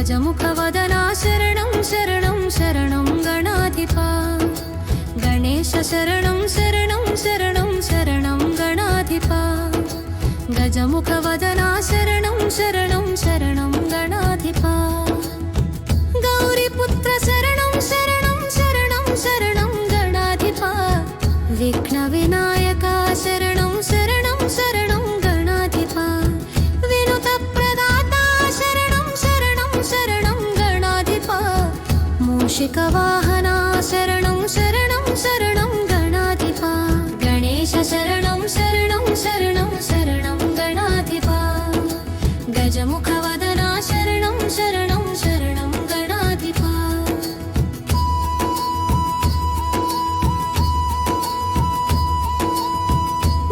गजमुखवदना शरणं शरणं शरणं गणाधिपा गणेश शरणं शरणं शरणं शरणं गणाधिपा गजमुखवदना शरणं शरणं शरणं गणाधिपा गौरीपुत्र शरणं शरणं शरणं शरणं गणाधिपा विघ्नविनायका शरणं शरणं शरणं गणाधिपा विनुतप्रदाता शरणं शरणं शरणं गणाधिपा मूषिकवाहना शरणं शरणं शरणं गणाधिपा गणेश शरणं शरणं शरणं शरणं गणाधिपा गजमुखवदना शरणं शरणं शरणं गणाधिपा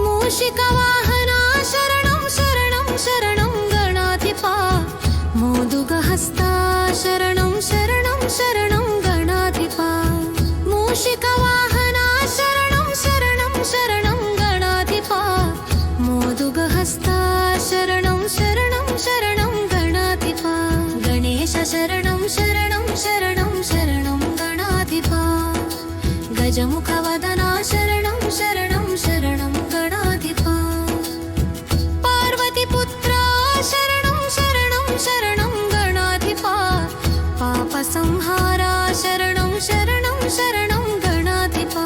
मूषिकवाहना शरणं शरणं शरणं गणाधिपा मोदुगहस्ता शरणं शरणं शरणं गणाधिपा मूषिकवाहना शरणं शरणं शरणं गणाधिपा मोदुगहस्ता शरणं शरणं शरणं गणाधिपा गणेश शरणं शरणं शरणं शरणं गणाधिपा गजमुखवदना शरणं शरणं शरणं गणाधिपा पार्वतीपुत्रा शरणं शरणं शरणं गणाधिपा पापसंहारा शरणं शरणं शरणं गणाधिपा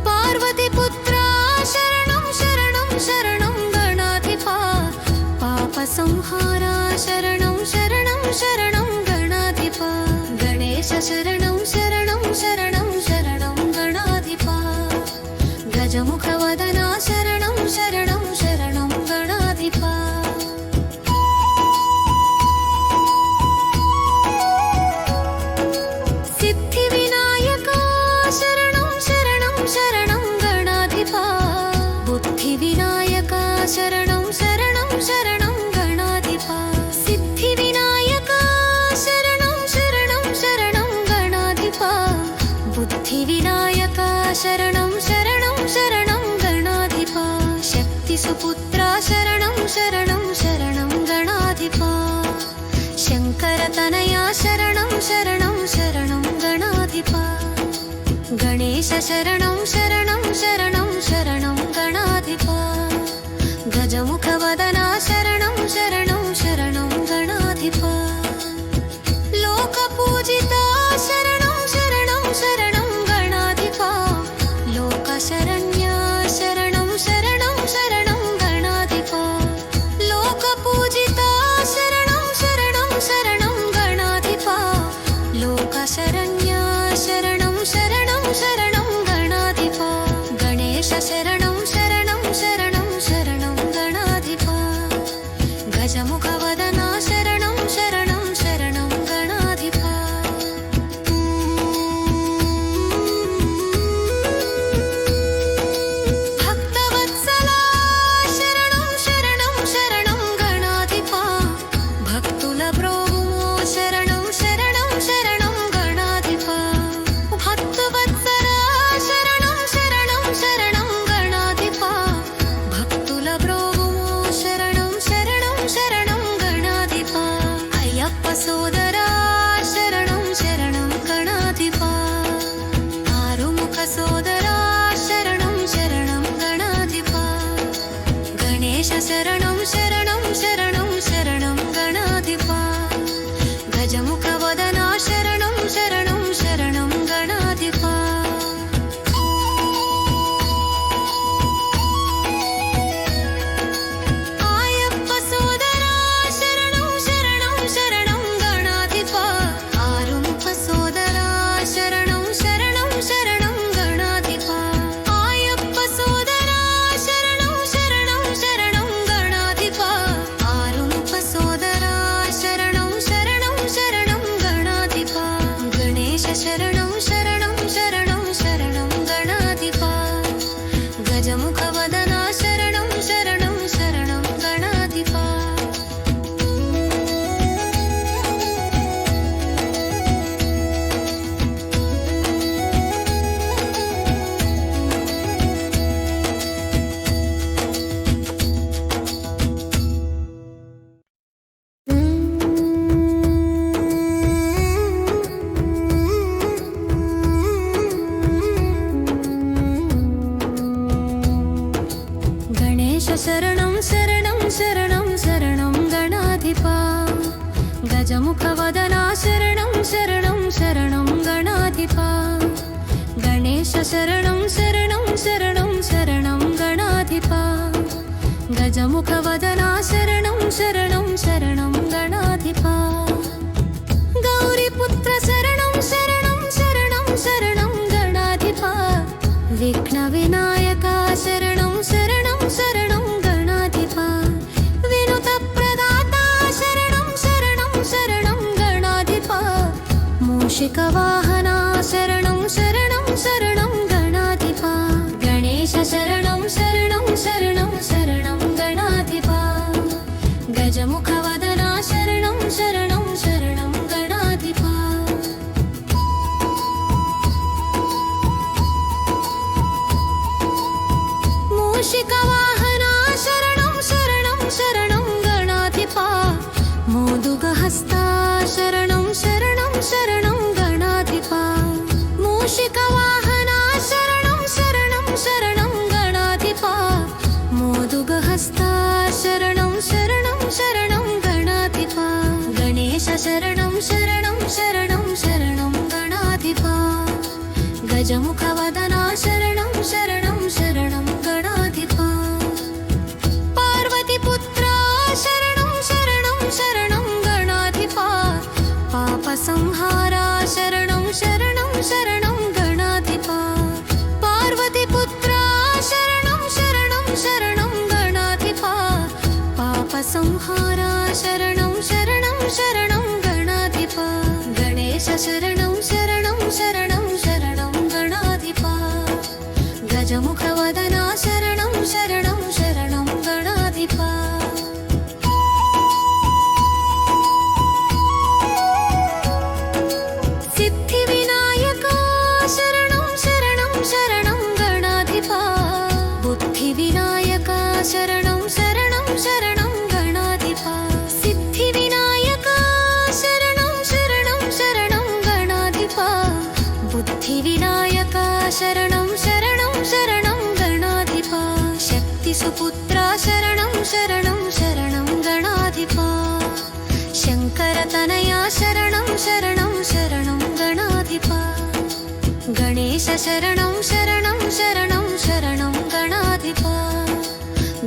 पार्वतीपुत्रा शरणं शरणं शरणं गणाधिपा पापसंहारा शरणं शरणं शरणं गणाधिपा गणेश शरणं शरणं शरणं शरणं गणाधिपा गजमुखवदना शरणं शरणं शरणं गणाधिपा सिद्धिविनायका शरणं शरणं शरणं गणाधिपा बुद्धिविनायका शरणं शरणं शरणं गणाधिपा सिद्धिविनायका शरणं शरणं शरणं गणाधिपा बुद्धिविनायका शरणं शरणं शरणं गणाधिपा शक्तिसुपुत्रा शरणं शरणं शरणं गणाधिपा शङ्करतनया शरणं शरणं शरणं गणाधिपा गणेश शरणं शरणं शरणं शरणं गणाधिपा गजमुखवदना शरणं शरणं शरणं गणाधिपा लोकपूजिता शरणं शरणं शरणं गणाधिपा लोकशरण्या शरणं शरणं शरणं गणाधिपा लोकपूजिता शरणं शरणं शरणं गणाधिपा लोकशरण्या शरणं शरणं शरणं गणाधिपा गणेश शरणं शरणं शरणं शरणं गणाधिपा गजमुखवदना शरणं शरणं शरणं गणाधिपा भक्तवत्सला शरणं शरणं शरणं गणाधिपा भक्तुलब्रोवुमो शरणं शरणं शरणं गणाधिपा भक्तवत्सला शरणं शरणं शरणं गणाधिपा भक्तुलब्रोवुमो शरणं शरणं शरणं गणाधिपा मूषिकवाहना शरणं शरणं शरणं गणाधिपा गणेश शरणं शरणं शरणं शरणं गणाधिपा गजमुखवदना शरणं शरणं शरणं गणाधिपा मूषिकवाहना शरणं शरणं शरणं गणाधिपा मोदुगहस्ता शरणं शरणं शरणं गणाधिपा मूषिकवाहना शरणं शरणं शरणं गणाधिपा मोदुगहस्ता शरणं शरणं शरणं गणाधिपा गणेश शरणं शरणं शरणं शरणं गणाधिपा गजमुखवदना शरणं शरणं शरणं गणाधिपा पार्वतीपुत्रा शरणं शरणं शरणं गणाधिपा पापसंहारा शरणं शरणं शरणं गणाधिपा पार्वतीपुत्रा शरणं शरणं शरणं गणाधिपा पापसंहारा शरणं शरणं शरणं गणाधिपा गणेश शरणं शरणं शरणं शरणं गणाधिपा गजमुखवदना शरणं शरणं शरणं गणाधिपा सिद्धिविनायका शरणं शरणं शरणं गणाधिपा बुद्धिविनायका शरणं शरणं शरणं गणाधिपा सिद्धिविनायका शरणं शरणं शरणं गणाधिपा बुद्धिविनायका शरणं शरणं शरणं गणाधिपा शक्तिसुपुत्रा शरणं शरणं शरणं गणाधिपा शङ्करतनया शरणं शरणं शरणं गणाधिपा गणेश शरणं शरणं शरणं शरणं गणाधिपा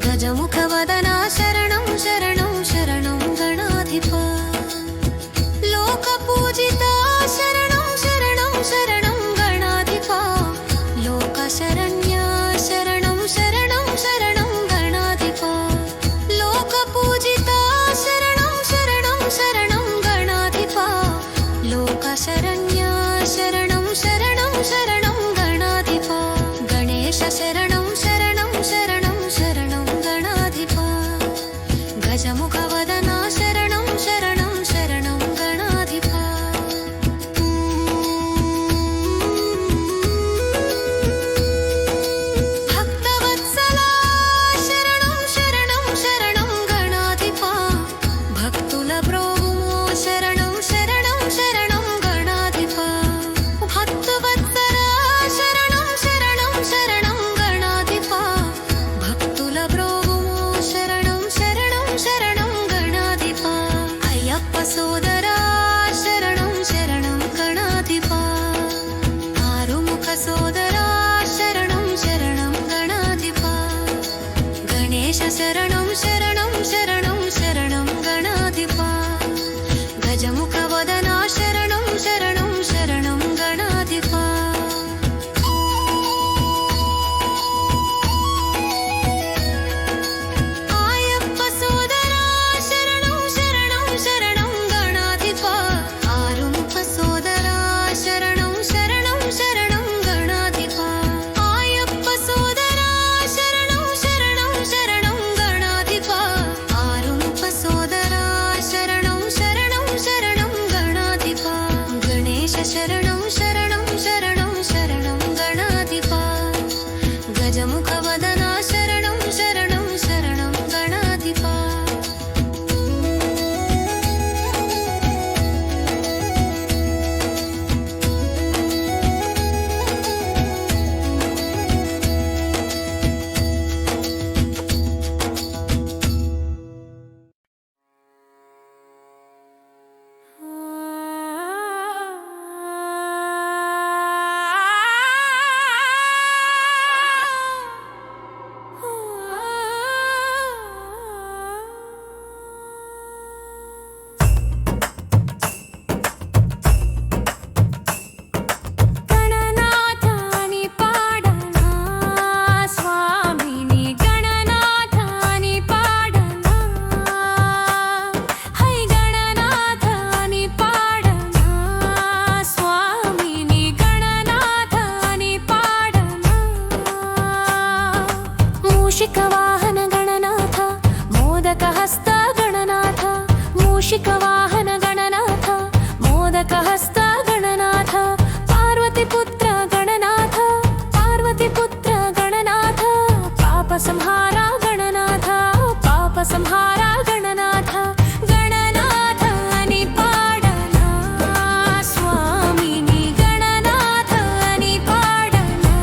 गजमुखवदना शरणं शरणं शरणं गणाधिपा लोकपूजिता शरणं शरणं शरणं गणाधिपा लोकशरण्या शरणं शरणं शरणं गणाधिपा लोकपूजिता शरणं शरणं शरणं गणाधिपा लोकशरण्या शरणं शरणं शरणं गणाधिपा गणेश शरणं शरणं शरणं शरणं गणाधिपा गजमुखवदना शरणं शरणं शरणं गणाधिपा भक्तवत्सला शरणं शरणं शरणं गणाधिपा भक्तुलब्रोवुमो शरणं शरणं शरणं गणाधिपा भक्तवत्सला शरणं शरणं शरणं गणाधिपा भक्तुलब्रोवुमो शरणं शरणं शरणं गणाधिपा अय्यप्प सोदरा शरणं शरणं गणाधिपा आरुमुख सोदरा शरणं शरणं गणाधिपा गणेश शरणं शरणं शरणं शरणं गणाधिपा मूषिकवाहन गणनाथ मोदकहस्त गणनाथ पार्वतीपुत्र गणनाथ पार्वतीपुत्र गणनाथ पापसंहारा गणनाथ पापसंहारा गणनाथ गणनाथ आणि पाडना स्वामिनी गणनाथ आणि पाडना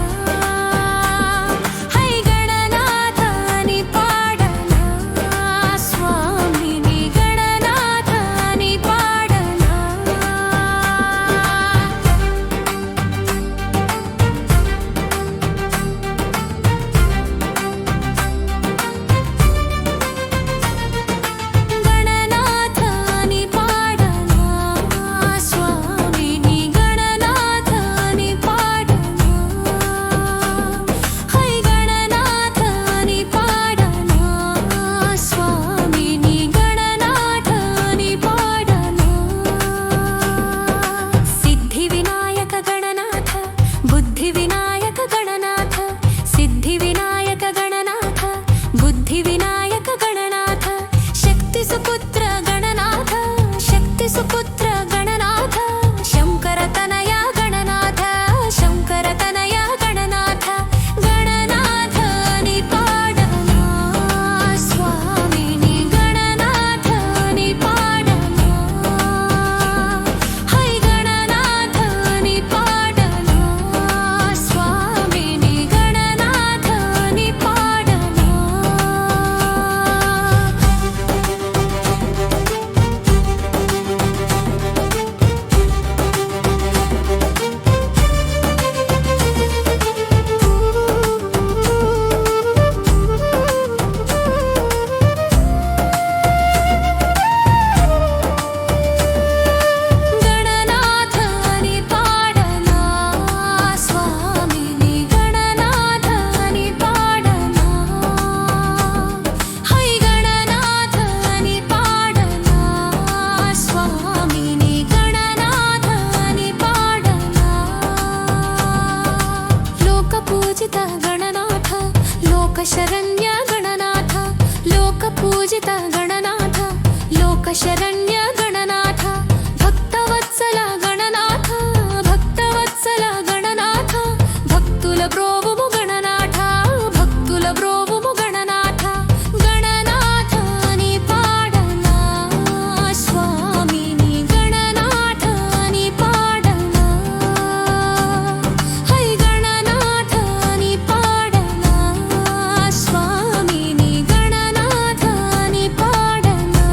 है गणनाथ आणि पाडना स्वामिनी गणनाथ आणि पाडना गणनाथ आणि पाडना स्वामिनी गणनाथ आणि पाडना है गणनाथ आणि पाडना स्वामिनी गणनाथ आणि पाडना सिद्धिविनायक गणनाथ बुद्धिविनायक गणनाथ सिद्धिविनायक गणनाथ बुद्धिविनायक गणनाथ शक्तिसुपुत्र गणनाथ शक्तिसुपुत्र गणनाथ शंकरतनया गणनाथ शंकरतनया गणनाथ गणनाथ आणि पाडना स्वामिनी गणनाथ आणि पाडना है गणनाथ आणि पाडना स्वामिनी गणनाथ आणि पाडना गणनाथ आणि पाडना स्वामिनी गणनाथ आणि पाडना है गणनाथ आणि पाडना स्वामिनी गणनाथ आणि पाडना लोकपूजित गणनाथ लोकशरण्य गणनाथ लोकपूजित गणनाथ लोकशरण्य गणनाथ भक्तवत्सल गणनाथ भक्तवत्सल गणनाथ भक्तुल ब्रोवुमु गणनाथ भक्तुल ब्रोवुमु गणनाथ गणनाथ आणि पाडना स्वामिनी गणनाथ आणि पाडना है गणनाथ आणि पाडना स्वामिनी गणनाथ आणि पाडना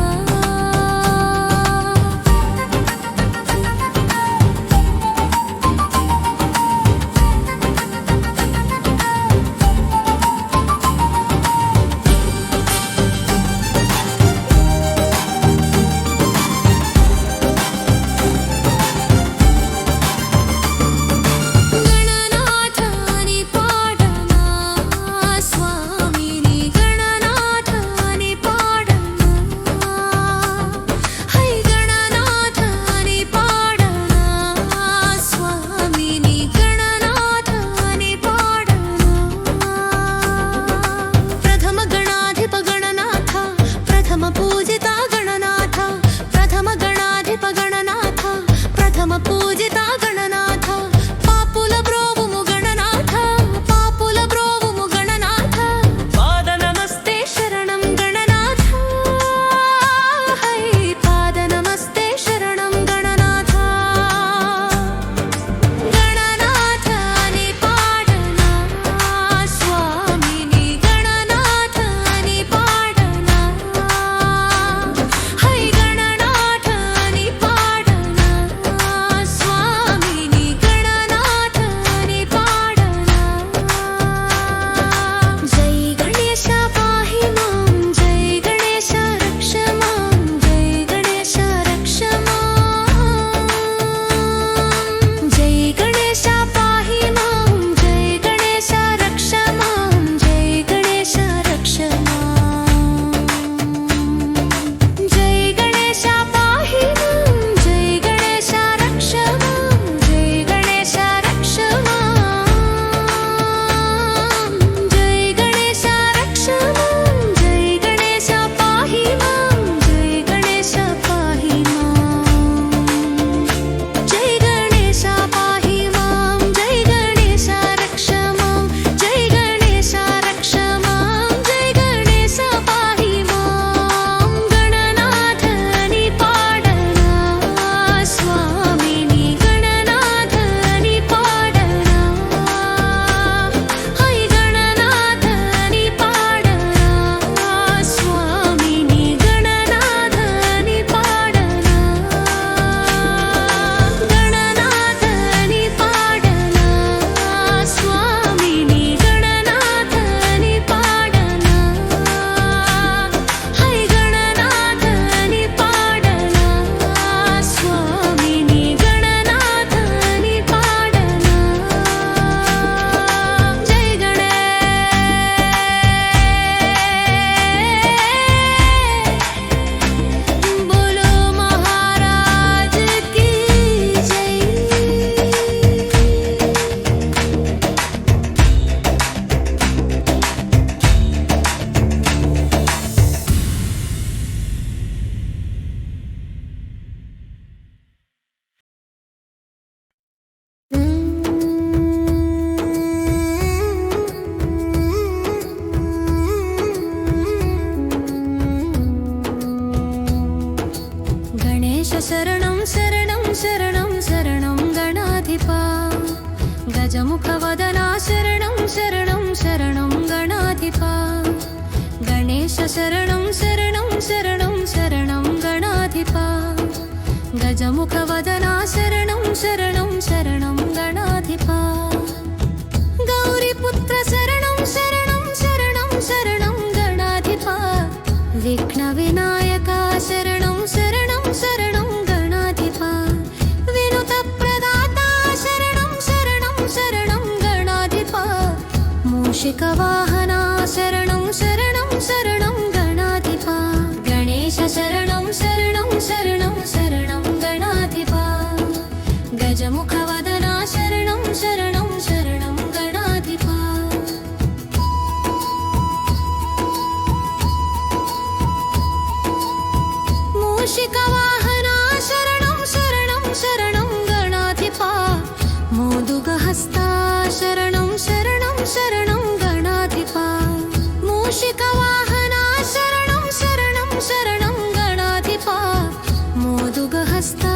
गणेश शरणं शरणं शरणं शरणं गणाधिपा गजमुखवदना शरणं शरणं शरणं गणाधिपा गणेश शरणं शरणं शरणं शरणं गणाधिपा गजमुखवदना शरणं शरणं शरणं गणाधिपा गौरीपुत्र शरणं शरणं शरणं शरणं गणाधिपा विघ्नविनायका शरणं शरणं शरणं गणाधिपा विनुतप्रदाता शरणं शरणं शरणं गणाधिपा मूषिकवाहना शरणं शरणं शरणं गणाधिपा गणेश शरणं शरणं शरणं शरणं गणाधिपा गजमुखवदना शरणं शरणं शरणं गणाधिपा मूषिकवाहना शरणं शरणं शरणं गणाधिपा मोदुगहस्ता शरणं शरणं शरणं गणाधिपा मूषिकवाहना शरणं शरणं शरणं गणाधिपा मोदुगहस्ता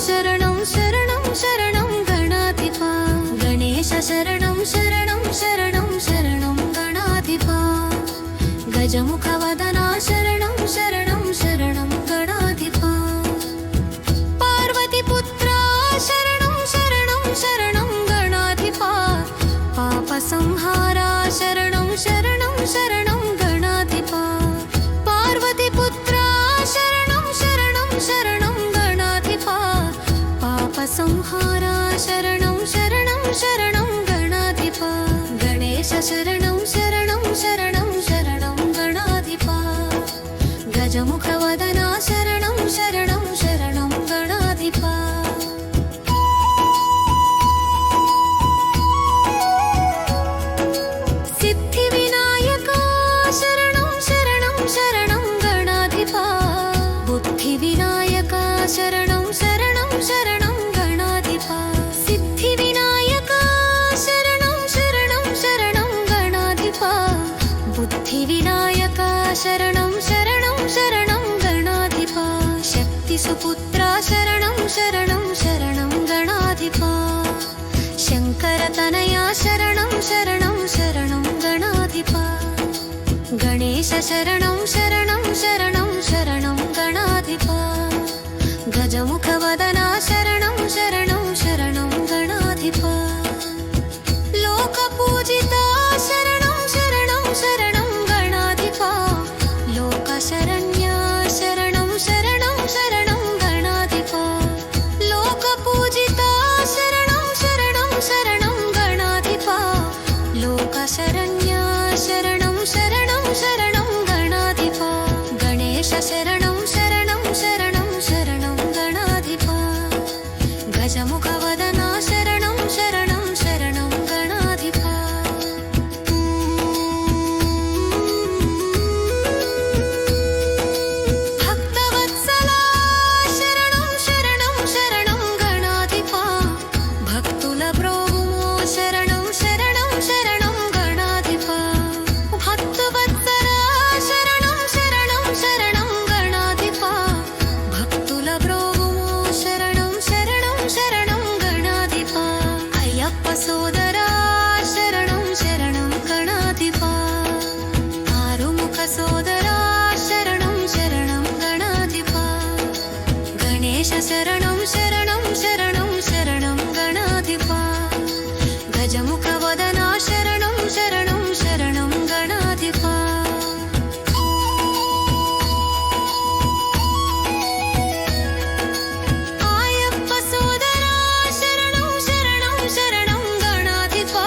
शरणं शरणं शरणं गणाधिपा गणेश शरणं शरणं शरणं शरणं गणाधिपा गजमुखवदना शरणं शरणं शरणं गणाधिपा पार्वतीपुत्रा शरणं शरणं शरणं गणाधिपा पापसंहारा शरणं शरणं शरणं गणाधिपा पार्वतीपुत्रा शरणं शरणं शरणं गणाधिपा पापसंहारा शरणं शरणं शरणं गणाधिपा गणेश शरणं शरणं शरणं शरणं गणाधिपा गजमुखवदना शरणं शरणं शरणं गणाधिपा सिद्धिविनायका शरणं शरणं शरणं गणाधिपा बुद्धिविनायका शरणं शरणं शरणं गणाधिपा सिद्धिविनायका शरणं शरणं शरणं गणाधिपा बुद्धिविनायका शरणं शरणं शरणं गणाधिपा शक्तिसुपुत्रा शरणं शरणं शरणं गणाधिपा शङ्करतनया शरणं शरणं शरणं गणाधिपा गणेश शरणं शरणं शरणं शरणं गणाधिपा गजमुखवदना शरणं शरणं शरणं गणाधिपा लोकपूजिता शरणं शरणं शरणं गणाधिपा लोकशरण्या शरणं शरणं शरणं गणाधिपा लोकपूजिता शरणं शरणं शरणं गणाधिपा लोकशरण्या शरणं शरणं शरणं गणाधिपा गणेश शरणं शरणं शरणं शरणं गणाधिपा गजमुखवदना शरणं शरणं शरणं गणाधिपा भक्तवत्सला शरणं शरणं शरणं गणाधिपा भक्तुलप्रोभुमो शरणं शरणं शरणं गणाधिपा भक्तवत्सला शरणं शरणं शरणं गणाधिपा भक्तुलप्रोभुमो शरणं शरणं शरणं गणाधिपा अय्यप्प सोदरा शरणं शरणं गणाधिपा आरुमुख सोदरा शरणं शरणं गणाधिपा गणेश शरणं शरणं शरणं शरणं गणाधिपा गजमुखवदना शरणं शरणं शरणं गणाधिपा आयप्प सोदरा शरणं शरणं शरणं गणाधिपा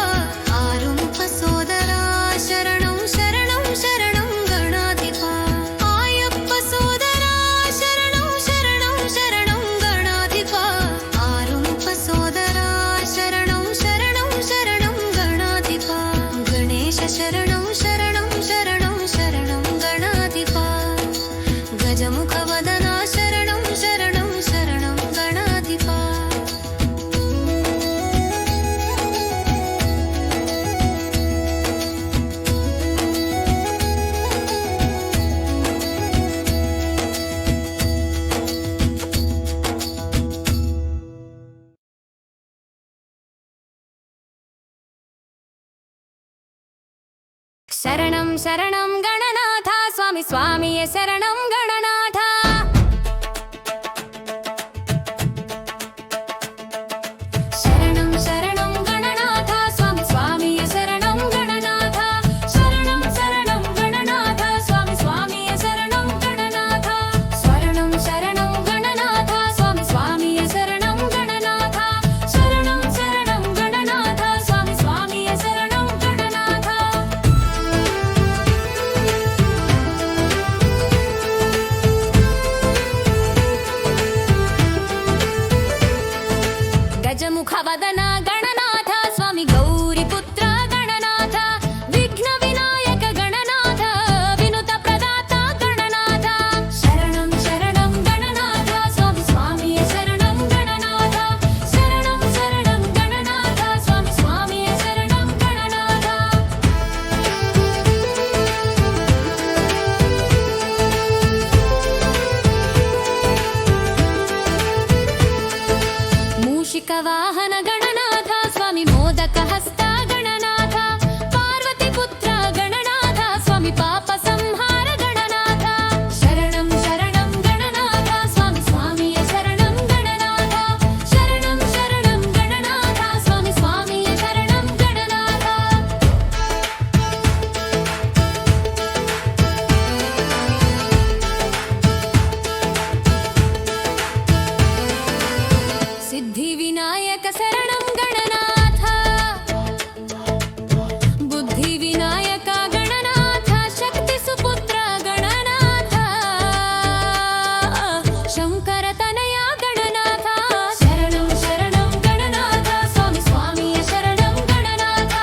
आरुमुख सोदरा शरणं शरणं शरणं गणाधिपा आयप्प सोदरा शरणं शरणं शरणं गणाधिपा शरणं गणनाथ स्वामी स्वामी शरणं गणनाथ शरणं शरणं गणनाथ स्वामी स्वामी शरणं गणनाथ शरणं शरणं गणनाथ स्वामी स्वामी शरणं गणनाथ शरणं शरणं गणनाथ स्वामी स्वामी शरणं गणनाथ शरणं शरणं गणनाथ स्वामी स्वामी शरणं गणनाथ गजमुख वदना गणनाथ स्वामी गौरीपुत्र गणनाथ विघ्न विनायक गणनाथ विनुत प्रदाता गणनाथ शरणं शरणं गणनाथ स्वामी स्वामी शरणं गणनाथ शरणं शरणं गणनाथ स्वामी स्वामी शरणं गणनाथ मूषिकवाहन गणनाथ स्वामी मोदकहस्त गणनाथ पार्वतीपुत्र गणनाथ स्वामी पापसंहार गणनाथ शरणं शरणं गणनाथ स्वामी स्वामी शरणं गणनाथ शरणं शरणं गणनाथ स्वामी स्वामी शरणं गणनाथ सिद्धिविनायक शरणं गणनाथ बुद्धिविनायक गणनाथ शक्तिसुपुत्र गणनाथ शङ्करतनया गणनाथ शरणं शरणं गणनाथ स्वामी स्वामी शरणं गणनाथ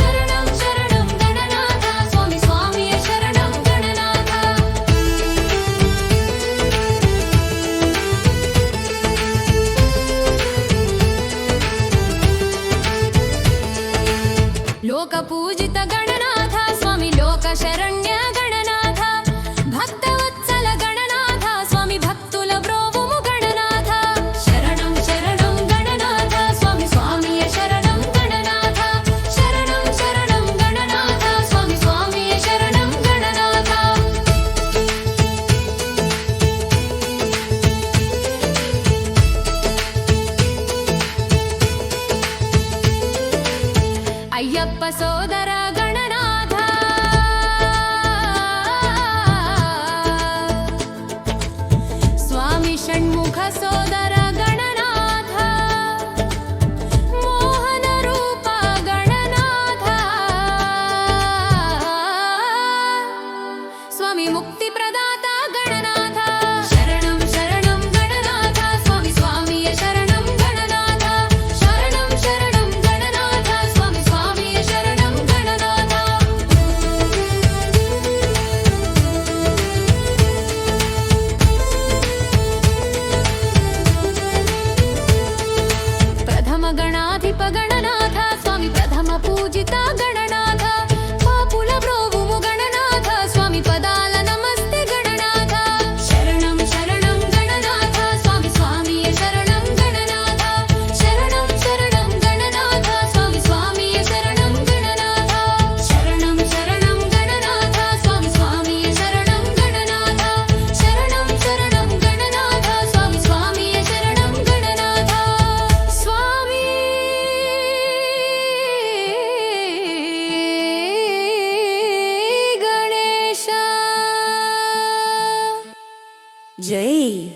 शरणं शरणं गणनाथ स्वामी स्वामी शरणं गणनाथ लोकपूजित गणनाथ स्वामी लोकशरण्य गणनाथ भक्तवत्सल गणनाथ स्वामी भक्तुल ब्रोवुमु गणनाथ शरणं शरणं गणनाथ स्वामी स्वामी शरणं गणनाथ शरणं शरणं गणनाथ स्वामी स्वामी शरणं गणनाथ अय्यप्प सोदर गणनाथ स्वामी षण्मुख सोदर गणनाथ मोहन रूप गणनाथ स्वामी मुक्ति प्रदाता गणनाथ शरणं शरणं गणनाथ स्वामी स्वामी शरणं गणनाथ शरणं शरणं गणनाथ स्वामी स्वामी शरणं गणनाथ प्रथम गणाधिप गणनाथ स्वामी प्रथम पूजिता गणनाथ पापुल ब्रोवुमु गणनाथ स्वामी पदाल नमस्ते गणनाथ शरणं शरणं गणनाथ स्वामी स्वामी शरणं गणनाथ शरणं शरणं गणनाथ स्वामी स्वामी शरणं गणनाथ शरणं शरणं गणनाथ स्वामी स्वामी शरणं गणनाथ शरणं शरणं गणनाथ स्वामी स्वामी शरणं गणनाथ स्वामी गणेश जय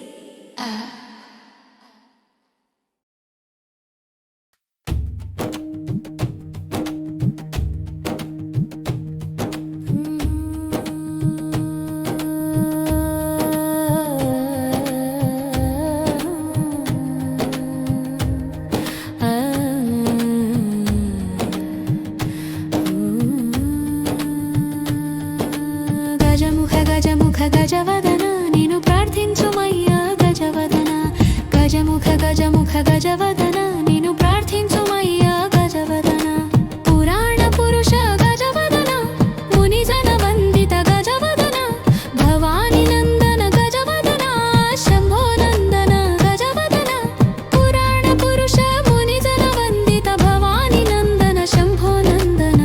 गजमुख गजमुख गजवदना निनु प्रार्थिंचुमय्या गजवदना गजमुख गजमुख गजवदना निनु प्रार्थिंचुमय्या गजवदना पुराण पुरुष गजवदना मुनिजन वंदित गजवदना भवानी नंदन गजवदना शंभो नंदन गजवदना पुराण पुरुष मुनिजन वंदित भवानी नंदन शंभो नंदन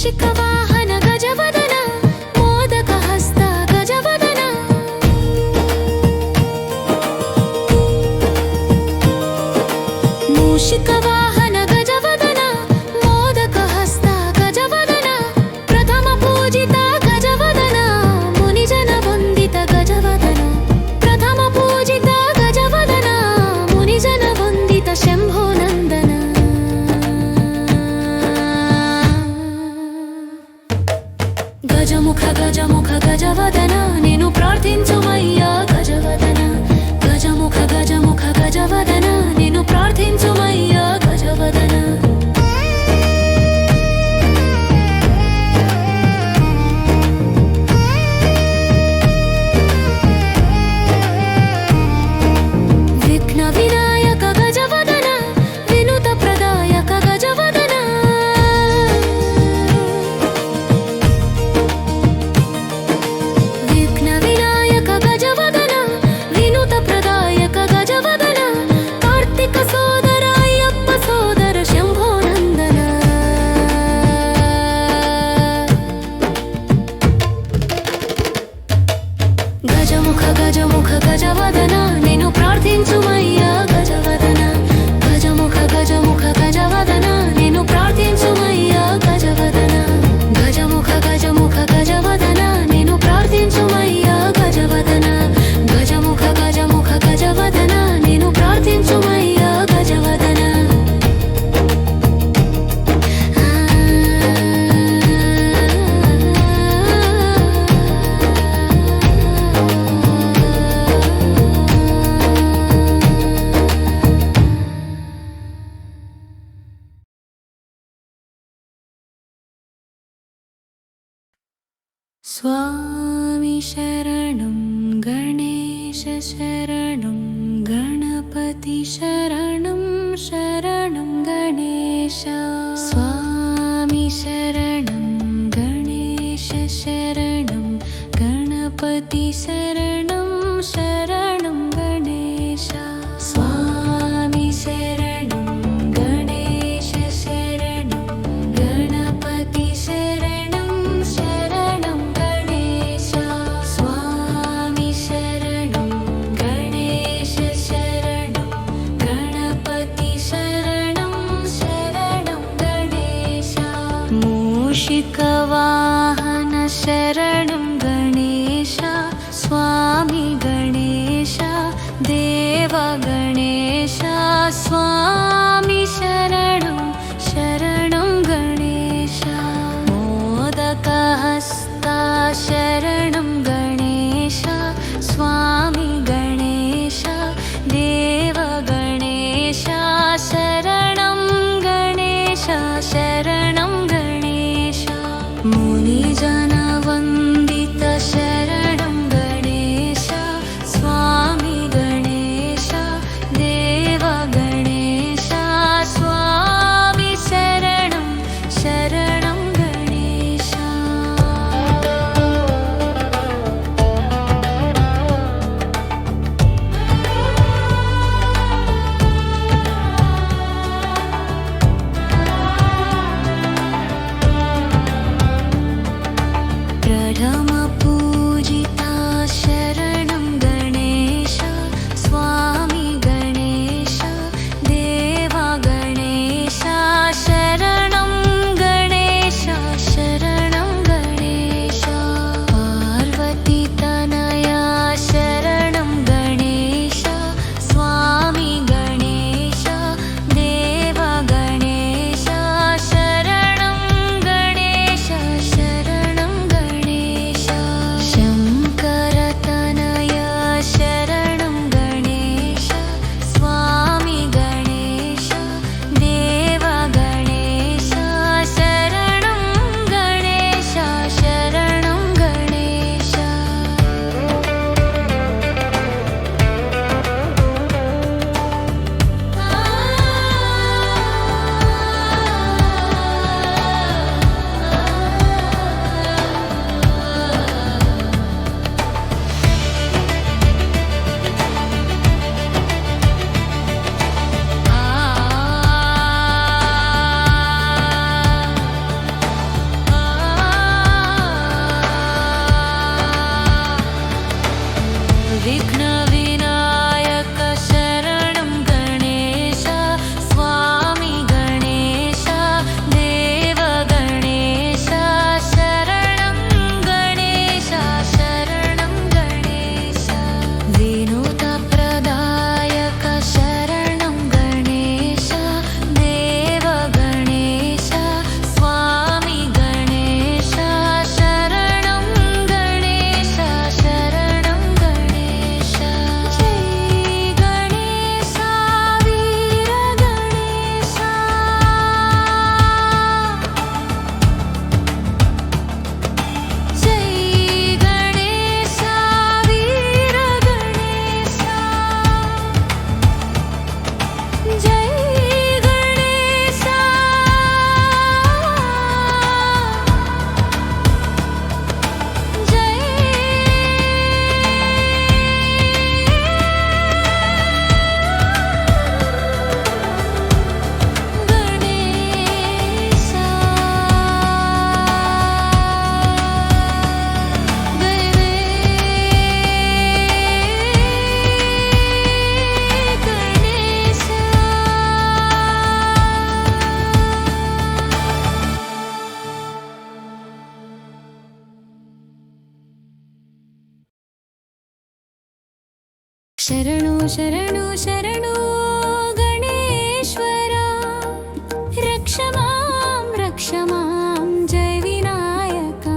मूषिकवाहन गजवदन मोदकहस्त गजवदन मूषिकवाहन गजवदन मोदकहस्त गजवदन प्रथम पूजित गजवदन मुनिजन वन्दित गजवदन प्रथम पूजित गजवदन मुनिजन वन्दित शम्भो नन्दन गजमुख गजमुख गजवदन निनु प्रार्थिंचुमय्या गजवदन गजमुख गजमुख गजवदन निनु प्रार्थिंचुमय्या गजवदन विघ्न विनायक गजवदन विनुत प्रदायक गजवदन विघ्न विनायक गजवदन विनुत प्रदायक गजवदन कार्तिक सोदर अय्यप्प सोदर शम्भो नन्दन गजमुख गजमुख गजवदन निनु प्रार्थिंचुमय्या गजवदन गजमुख गजमुख गजवदन निनु प्रार्थिंचुमय्या गजवदन गजमुख गजमुख गजवदन निनु प्रार्थिंचुमय्या गजवदन गजमुख गजमुख गजवदन निनु प्रार्थिंचुमय्या गजवदन स्वामी शरणं गणेश शरणं गणपति शरणं शरणं गणेश स्वामी शरणं गणेश शरणं गणपति शरणं शरणं गणेश स्वामी शरणं गणेश शरणं गणपति शरणं शरणं गणेश स्वामी शरणं गणेश शरणं गणपति शरणं शरणं गणेश मूषिकवाहन शरणं गणेश स्वामी गणेश देव गणेश स्वामी शरणं शरणं गणेश मोदकहस्ता शरणं गणेश स्वामी गणेश देव गणेश शरणं गणेश शरणं गणेश मुनिजन वन्दित शरणं गणेश स्वामी गणेश देव गणेश स्वामी शरणं शरणं गणेश शरणो शरणो शरणो गणेश्वरा रक्ष मां जय विनायका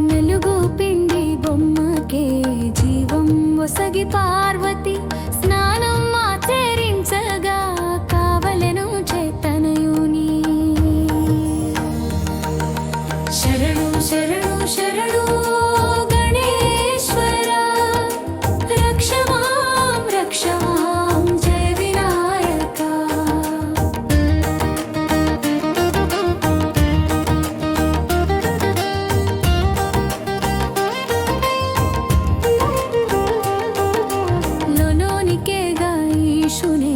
नलुगो पिंडी बొమ్మకే జీవం ఒసగి పార్వతి స్నానం ఆచరించగా కావలెను చైతన్యుని శరణు శరణు శరణు గణేశ్వరా రక్ష మాం జయ వినాయకా లోలోనికేగా ఈశునే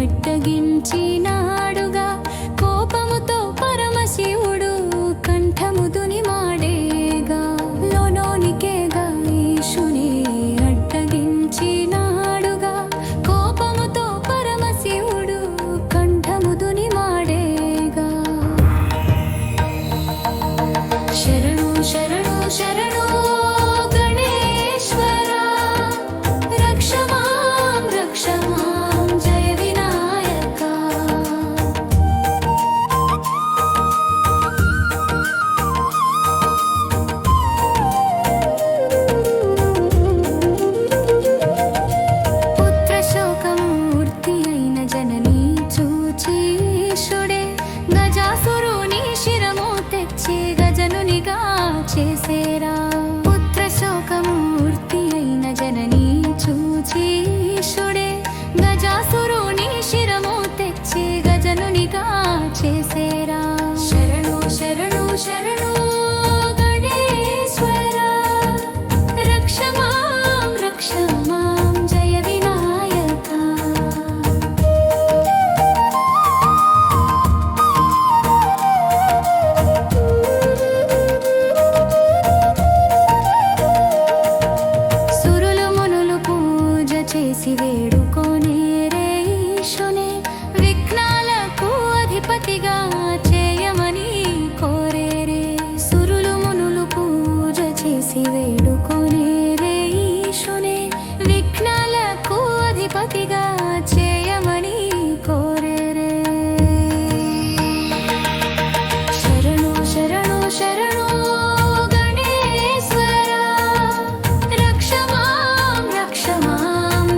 అడ్డగించినాడుగా కోపముతో పరమశివుడు కంఠముదుని మాడేగా లోలోనికేగా ఈశునే అడ్డగించినాడుగా కోపముతో పరమశివుడు కంఠముదుని మాడేగా శరణు శరణు శరణు గణేశ్వరా రక్ష మాం జయ వినాయకా పుత్రశోకమూర్తి అయిన జనని చూచి ఈశుడే గజాసురుని శిరము తెచ్చి గజనునిగా చేసేరా పుత్రశోకమూర్తి అయిన జనని చూచి ఈశుడే గజాసురుని శిరము తెచ్చి గజనునిగా చేసేరా శరణు శరణు శరణు గణేశ్వరా రక్ష మాం జయ వినాయకా సురులు మునులు పూజ చేసి వేడుకొనే రే ఈశునే విఘ్నాలకు అధిపతిగా చేయమని కోరేరే సురులు మునులు పూజ చేసి వేడుకొనే రే ఈశునే విఘ్నాలకు అధిపతిగా చేయమని కోరేరే శరణు శరణు శరణు గణేశ్వరా రక్ష మాం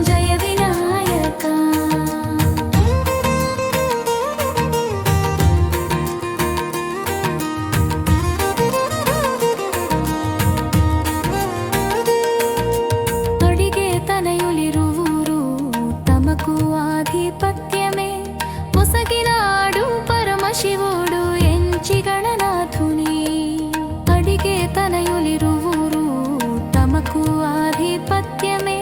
జయ వినాయకా అడిగే తనయులిరువురు తమకు ఆధిపత్యమే పొసగినాడు పరమశివుడు ఎంచి గణనాథుని అడిగే తనయులిరువురు తమకు ఆధిపత్యమే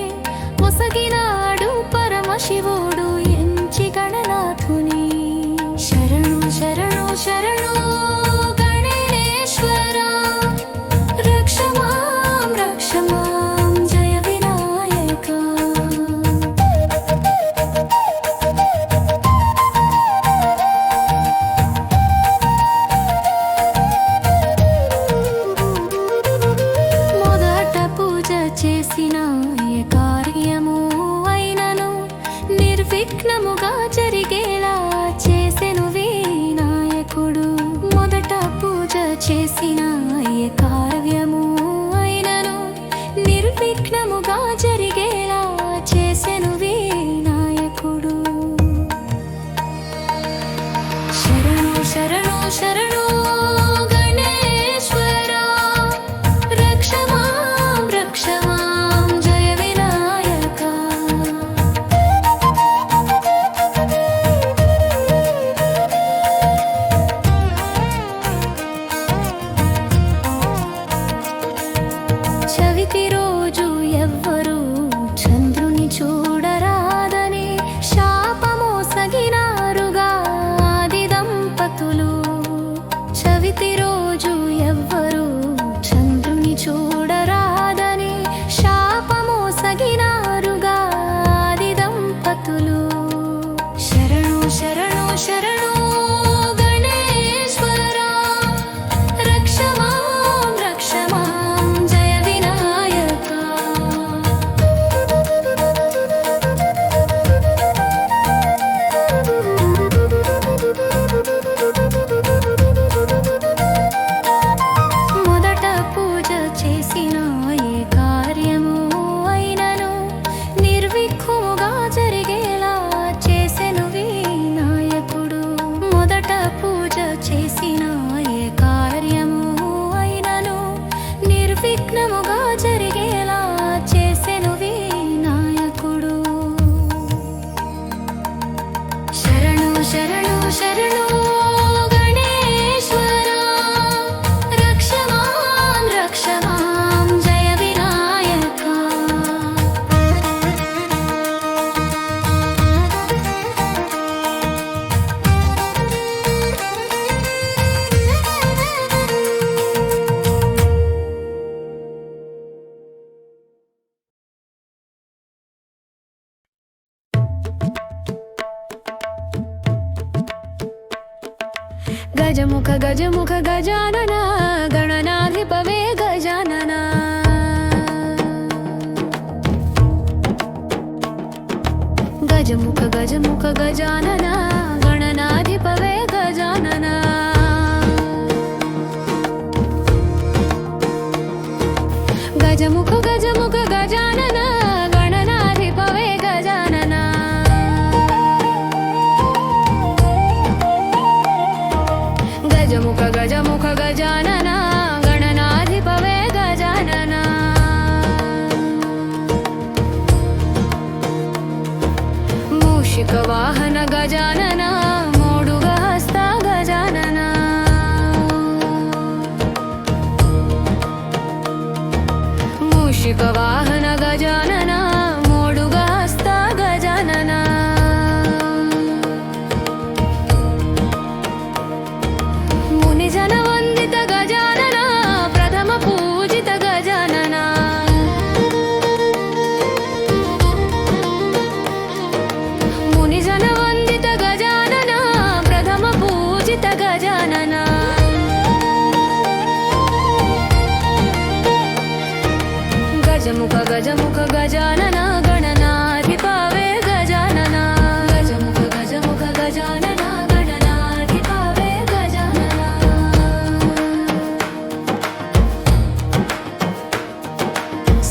పొసగినాడు పరమశివుడు ఎంచి గణనాథుని శరణు శరణు శరణు గణేశ్వరా రక్ష మాం జయ వినాయకా गजमुख गजमुख गजानना गणनाधिपवे गजानना गजमुख गजमुख गजानना गणनाधिपवे गजानना गजमुख गजमुख गजानना गणनाधिपवे गजानना गजमुख गजमुख गजानना गणनाधिपवे गजानना मूषिकवाहन गजानना मोडुगहस्त गजानना मूषिकवाहन गजानना मोडुगहस्त गजानना मुनिजनवन्दित गजानना प्रथम पूजित गजानना मुनिजनवन्दित गजानना प्रथम पूजित गजानना गजमुख गजमुख गजानना गणनाधिपवे गजानना गजमुख गजमुख गजानना गणनाधिपवे गजानना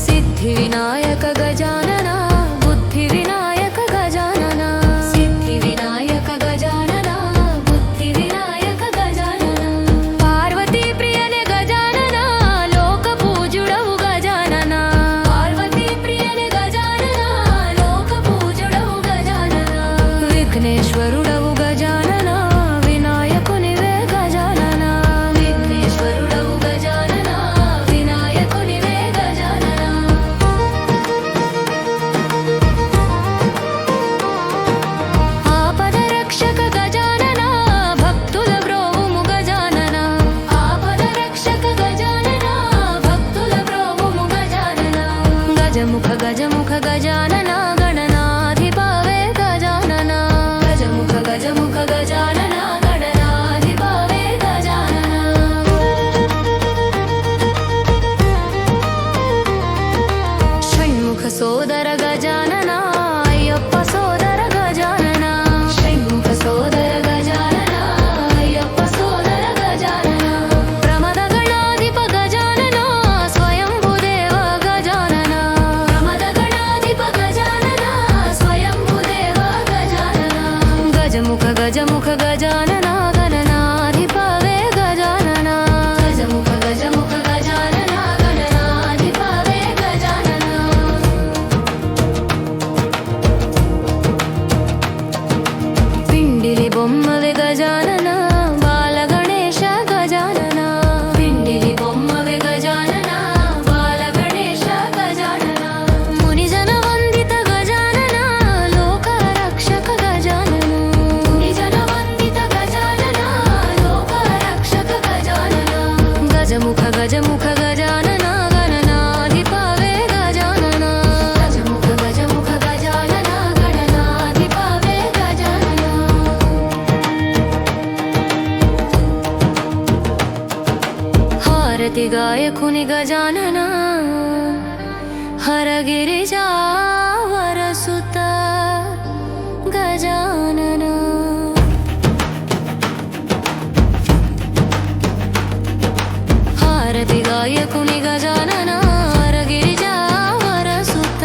सिद्धिविनायक गजानना बुद्धिविनायक गजानना सिद्धिविनायक गजानना बुद्धिविनायक गजानना पार्वती प्रियने गजानना लोकपूजुडवु गजानना पार्वती प्रियने गजानना लोकपूजुडवु गजानना विघ्नेश्वरुडवु गजानना विनायकुनिवे गजानना विघ्नेश्वरुडवु गजानना विनायकुनिवे गजानना ఆపదరక్షక గజాననా భక్తుల బ్రోవుము గజాననా ఆపదరక్షక గజాననా భక్తుల బ్రోవుము గజాననా గజముఖ గజముఖ గజాననా గణనాధిపవే గజాననా గజముఖ గజముఖ గజాననా గణనాధిపవే గజాననా షణ్ముఖ సోదర గజాననా అయ్యప్ప సోదర గజాననా షణ్ముఖ సోదర గజాననా అయ్యప్ప సోదర గజాననా ప్రమద గణాధిప గజాననా స్వయంభుదేవ గజాననా ప్రమద గణాధిప గజాననా స్వయంభుదేవ గజాననా గజముఖ గజముఖ గజాననా గణనాధిపవే గజాననా గజముఖ గజముఖ గజాననా గణనాధిపవే గజాననా పిండిలి బొమ్మవే గజాననా బాలగణేశ గజాననా పిండిలి బొమ్మవే గజాననా బాలగణేశ గజాననా మునిజనవందిత గజాననా లోకరక్షక గజాననా మునిజనవందిత గజాననా లోకరక్షక గజాననా గజముఖ గజముఖ గజాననా గణనాధిపవే గజాననా గజముఖ గజముఖ గజాననా గణనాధిపవే గజాననా హారతి గాయకుని గజాననా హరగిరిజా వరసుత గజాననా హారతి గాయకుని గజాననా హరగిరిజా వరసుత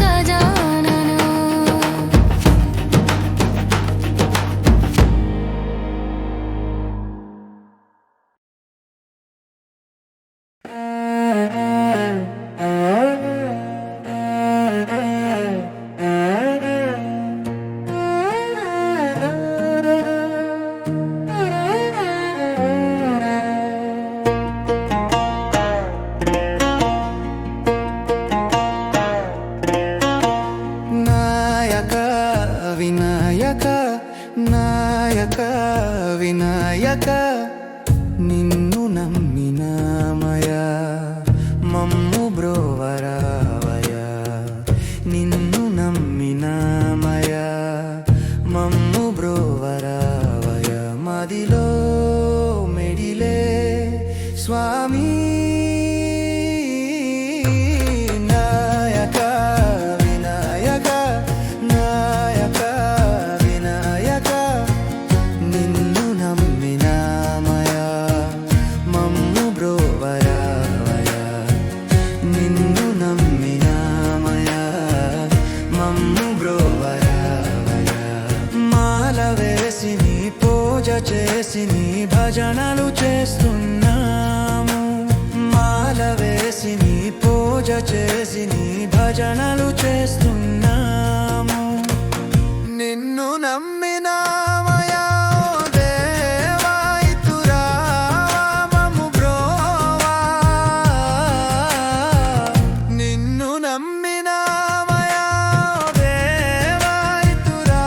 గజాననా నాయక వినాయక నిన్ను నమ్మినామయ మమ్ము బ్రోవరావయ నిన్ను నమ్మినామయ మమ్ము బ్రోవరావయ మదిలో చేసి నీ భజనలు చేస్తున్నాము మాల వేసి నీ పూజ చేసి నీ భజనలు చేస్తున్నాము నిన్ను నమ్మినామయా ఓ దేవా ఇతురా మమ్ము బ్రోవా నిన్ను నమ్మినామయా ఓ దేవా ఇతురా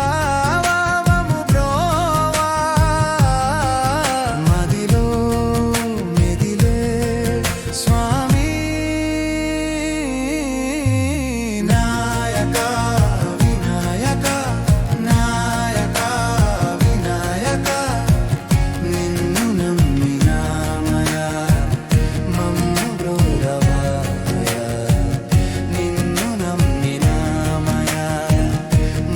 మమ్ము బ్రోవా మదిలో మెదిలే స్వామి నాయక వినాయక నాయక వినాయక నిన్ను నమ్మినామయా మమ్ము బ్రోవయ నిన్ను నమ్మినామయా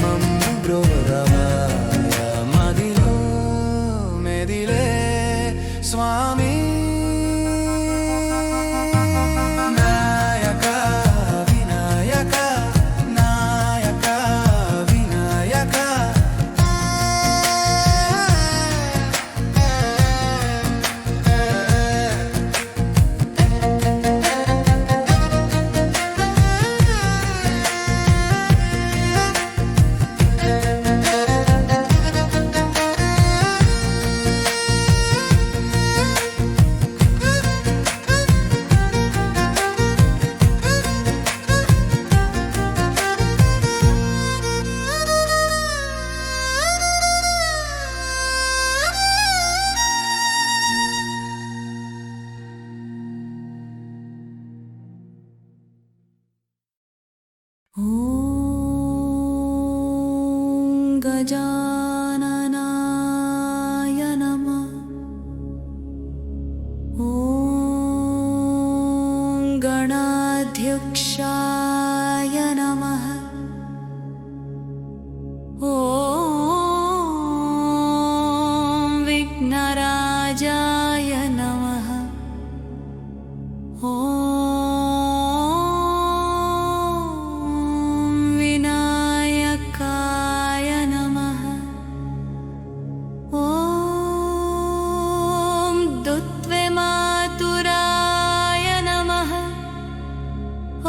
మమ్ము బ్రోవయ మదిలో మెదిలే స్వామి నాయక వినాయక నాయక వినాయక ॐ गजाननाय नमः ॐ गणाध्यक्षाय नमः ॐ विघ्नराजाय नमः ॐ विनायकाय नमः ॐ दुत्वे मातुराय नमः ॐ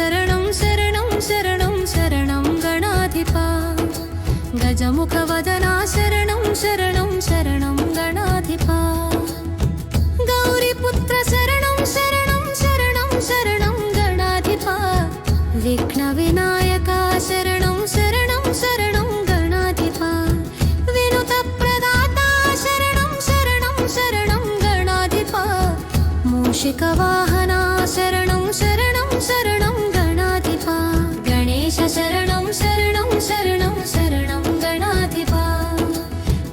శరణం శరణం శరణం శరణం గణాధిపా గజముఖవదనా శరణం శరణం శరణం గణాధిపా గౌరీపుత్ర శరణం శరణం శరణం శరణం గణాధిపా విఘ్న వినాయక శరణం శరణం శరణం గణాధిపా వినుత ప్రదాత శరణం శరణం శరణం గణాధిపా మూషిక వాహన శరణం శరణం శరణం గణాధిపా గణేశ శరణం శరణం శరణం శరణం గణాధిపా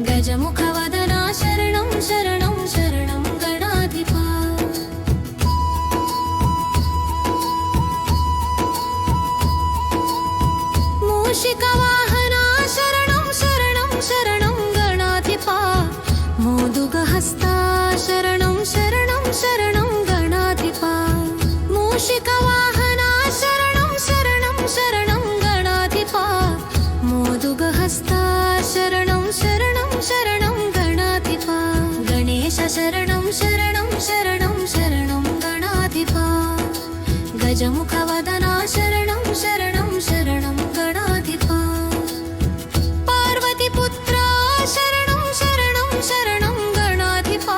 గజముఖవదన శరణం శరణం శరణం గణాధిపా మూషిక వాహన శరణం శరణం శరణం గణాధిపా మోదుగహస్త శరణం శరణం శరణం గణాధిపా మూషిక వాహన శరణం శరణం శరణం గణాధిపా మోదుగహస్త శరణం శరణం శరణం గణాధిపా గణేశ శరణం శరణం శరణం శరణం గణాధిపా గజముఖవదన శరణం శరణం శరణం గణాధిపా పార్వతీపుత్ర శరణం శరణం శరణం గణాధిపా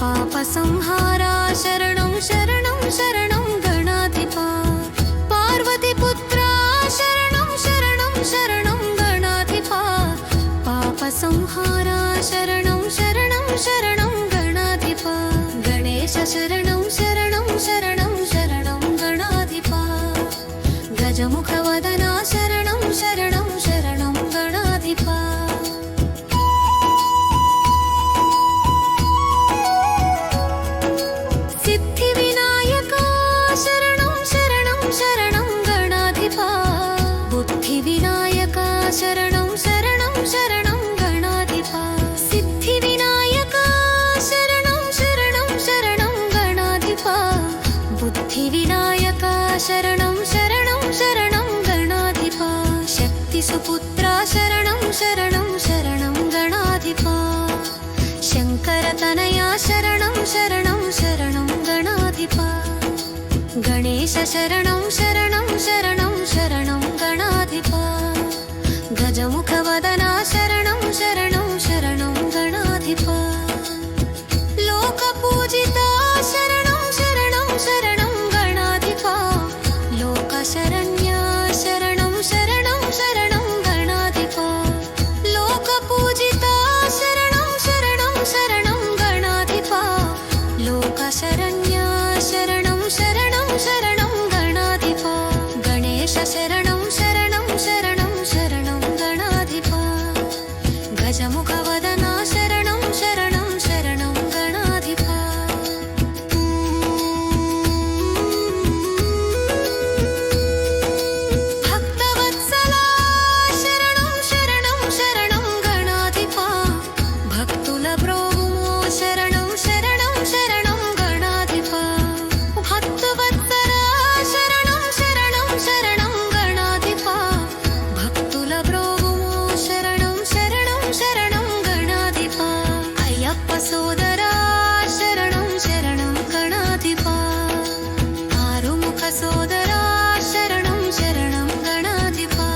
పాప సంహార శరణం శరణం శరణం గణాధిపా పార్వతీపుత్ర శరణం శరణం శరణం గణాధిపా పాప సంహార శరణం శరణం శరణం గణాధిపా గణేశ శరణం శరణం శరణం శరణం గణాధిపా గజముఖవదన శరణం శరణం శరణం గణాధిపా సిద్ధి వినాయక శరణం శరణం శరణం గణాధిపా బుద్ధి వినాయక శరణం శరణం శరణం గణాధిపా సిద్ధి వినాయక శరణం శరణం శరణం గణాధిపా బుద్ధి వినాయక శరణం శరణం శరణం గణాధిపా శక్తి సుపుత్ర శరణం శరణం శరణం గణాధిపా శంకర తనయ శరణం శరణం శరణం గణాధిపా గణేశ శరణం శరణం శరణం శరణం గణాధిపా గజముఖవదన శరణం శరణం శరణం గణాధిపా లోక పూజిత శరణం శరణం శరణం గణాధిపా లోక శరణ్య శరణం శరణం శరణం గణాధిపా లోక పూజిత శరణం శరణం శరణం గణాధిపా లోక శరణ్య శరణం శరణం శరణం గణాధిపా గణేశ శరణం శరణం శరణం శరణం గణాధిపా గజముఖవదన శరణం శరణం శరణం గణాధిపా భక్తవత్సల శరణం శరణం శరణం గణాధిపా భక్తుల ప్రోగుమో శరణం శరణం శరణం గణాధిపా భక్తవత్సల శరణం శరణం శరణం గణాధిపా భక్తుల ప్రోగుమో శరణం శరణం శరణం గణాధిపా అయ్యప్ప సోదరా శరణం శరణం గణాధిపా ఆరుముఖ సోదరా శరణం శరణం గణాధిపా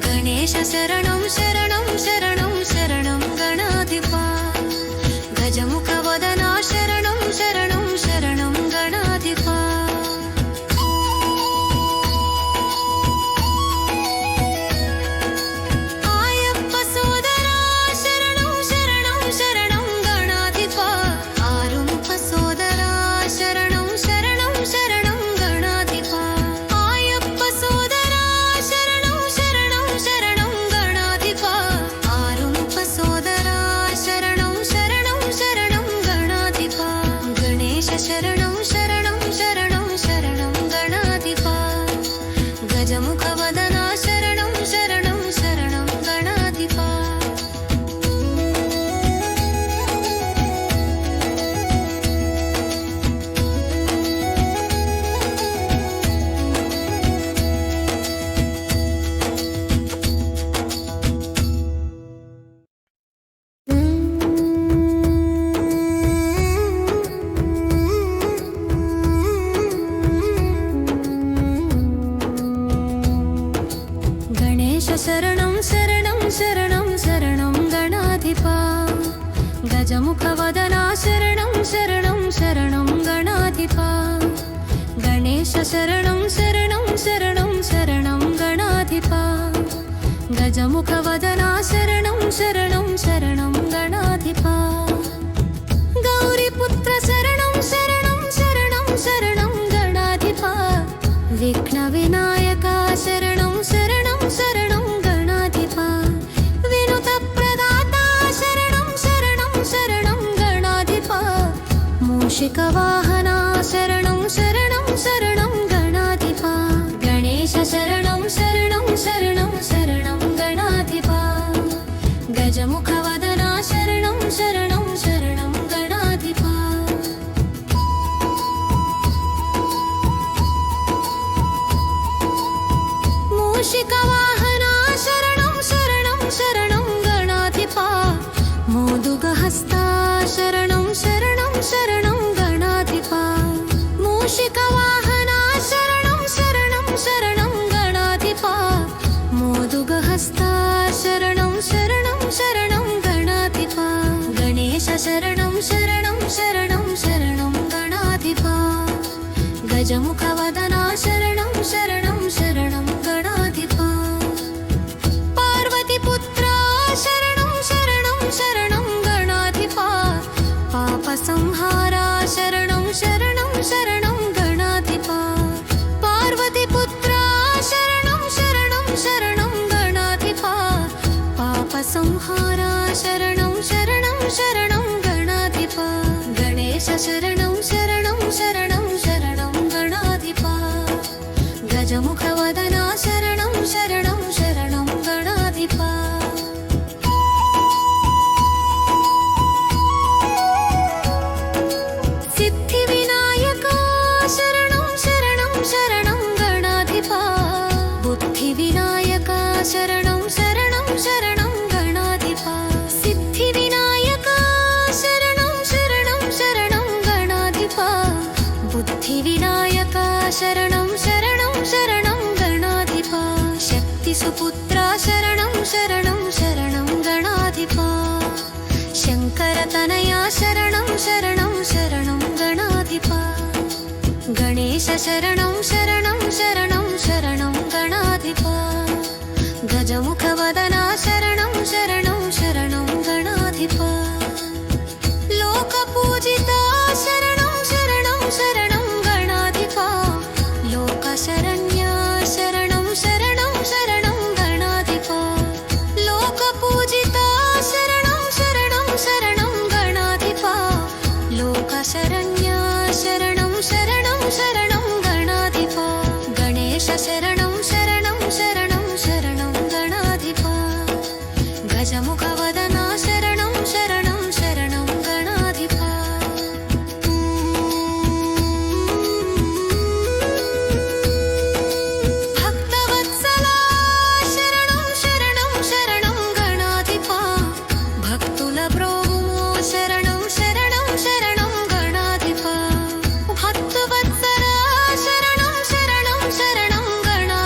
గణేశ శరణం శరణం శరణం శరణం గణాధిపా గజముఖవదన శరణం శరణం శరణం గణాధిపా ఆయప్ప సోదరా శరణం శరణం శరణం గణాధిపా शरणं शरणं शरणं शरणं गणाधिपा गजमुखवदना शरणं शरणं शरणं गणाधिपा गौरीपुत्र शरणं शरणं शरणं शरणं गणाधिपा विघ्नविनायका शरणं शरणं शरणं गणाधिपा विनुतप्रदाता शरणं शरणं शरणं गणाधिपा मूषिकवाहना शरणं शरणं शरणं गणाधिपा गणेश शरणं शरणं शरणं शरणं गणाधिपा गजमुखवदना शरणं शरणं शरणं गणाधिपा मूषिकवाहना शरणं शरणं शरणं गणाधिपा मोदुगहस्ता शरणं शरणं शरणं गणाधिपा मूषिकवाहना शरणं शरणं शरणं गणाधिपा मोदुगहस्ता शरणं शरणं शरणं गणाधिपा गणेश शरणं शरणं शरणं शरणं गणाधिपा गजमुखवदना शरणं शरणं शरणं गणाधिपा पार्वतीपुत्रा शरणं शरणं शरणं गणाधिपा पापसंहारा शरणं शरणं शरणं गणाधिपा पार्वतीपुत्रा शरणं शरणं शरणं गणाधिपा पापसंहारा शरणं शरणं शरणं गणाधिपा गणेश शरणं शरणं शरणं शरणं गणाधिपा गजमुखवदना शरणं शरणं शरणं गणाधिपा सिद्धिविनायका शरणं शरणं शरणं गणाधिपा बुद्धिविनायका शरणं शरणं शरणं गणाधिपा सिद्धिविनायका शरणं शरणं शरणं गणाधिपा बुद्धिविनायका शरणं शरणं शरणं गणाधिपा शक्तिसुपुत्रा शरणं शरणं शरणं गणाधिपा शङ्करतनया शरणं शरणं शरणं गणाधिपा गणेश शरणं शरणं शरणं शरणं गणाधिपा गजमुखवदना शरणं शरणं शरणं गणाधिपा लोकपूजिता शरणं शरणं शरणं गणाधिपा लोकशरण्या शरणं शरणं शरणं गणाधिपा लोकपूजिता शरणं शरणं शरणं गणाधिपा लोकशरण्या शरणं शरणं शरणं गणाधिपा गणेश शरणं शरणं शरणं शरणं गणाधिपा गजमुखवदना शरणं शरणं शरणं गणाधिपा भक्तवत्सला शरणं शरणं शरणं गणाधिपा भक्तुलप्रोभुमो शरणं शरणं शरणं गणाधिपा भक्तवत्सला शरणं शरणं शरणं गणाधिपा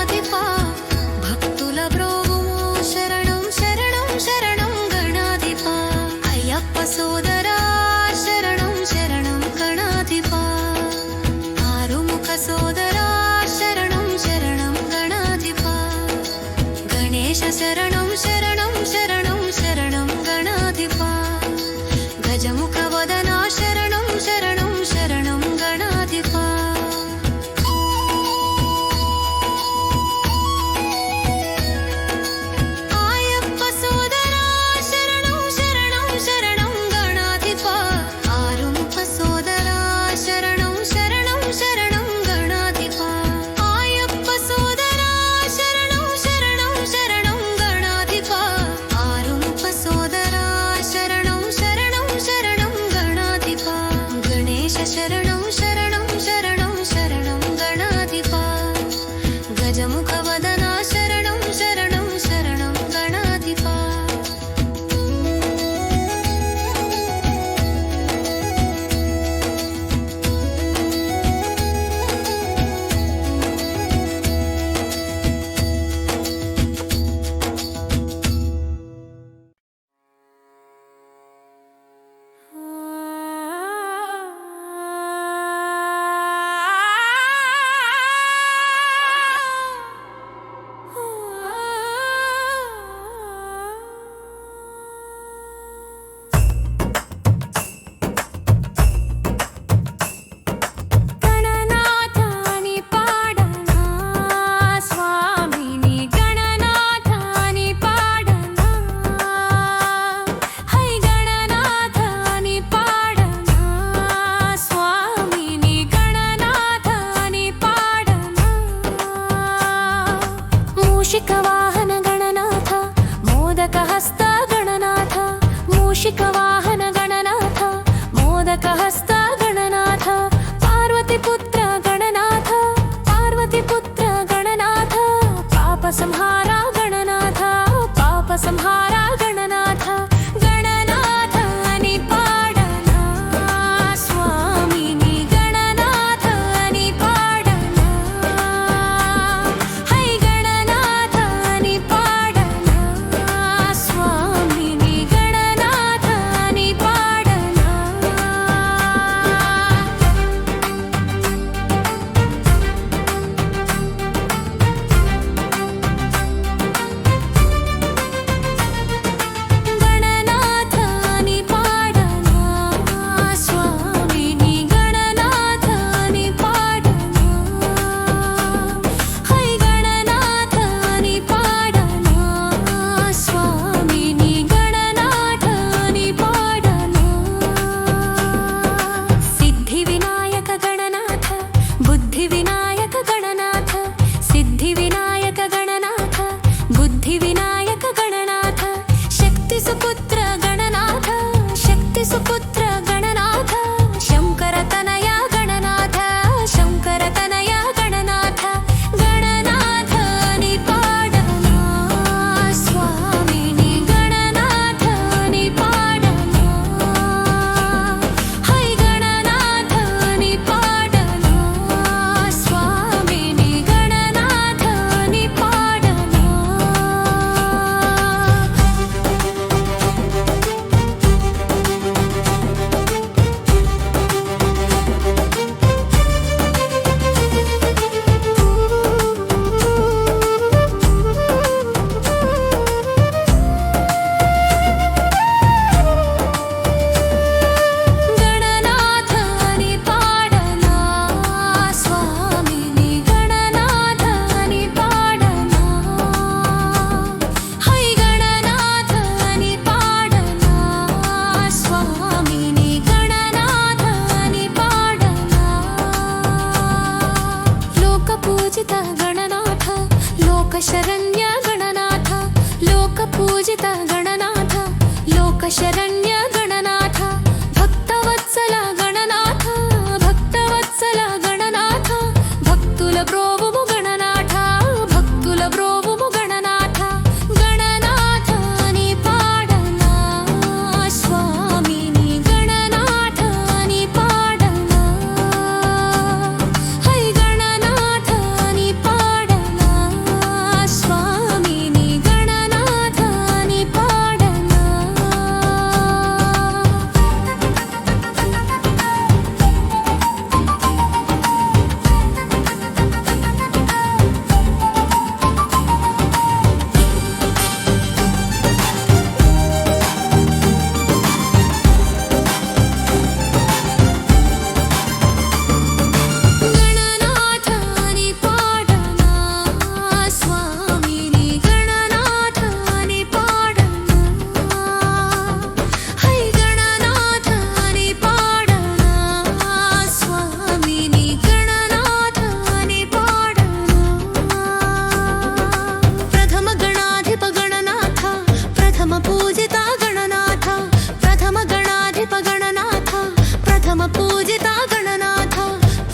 పూజిత గణనాథ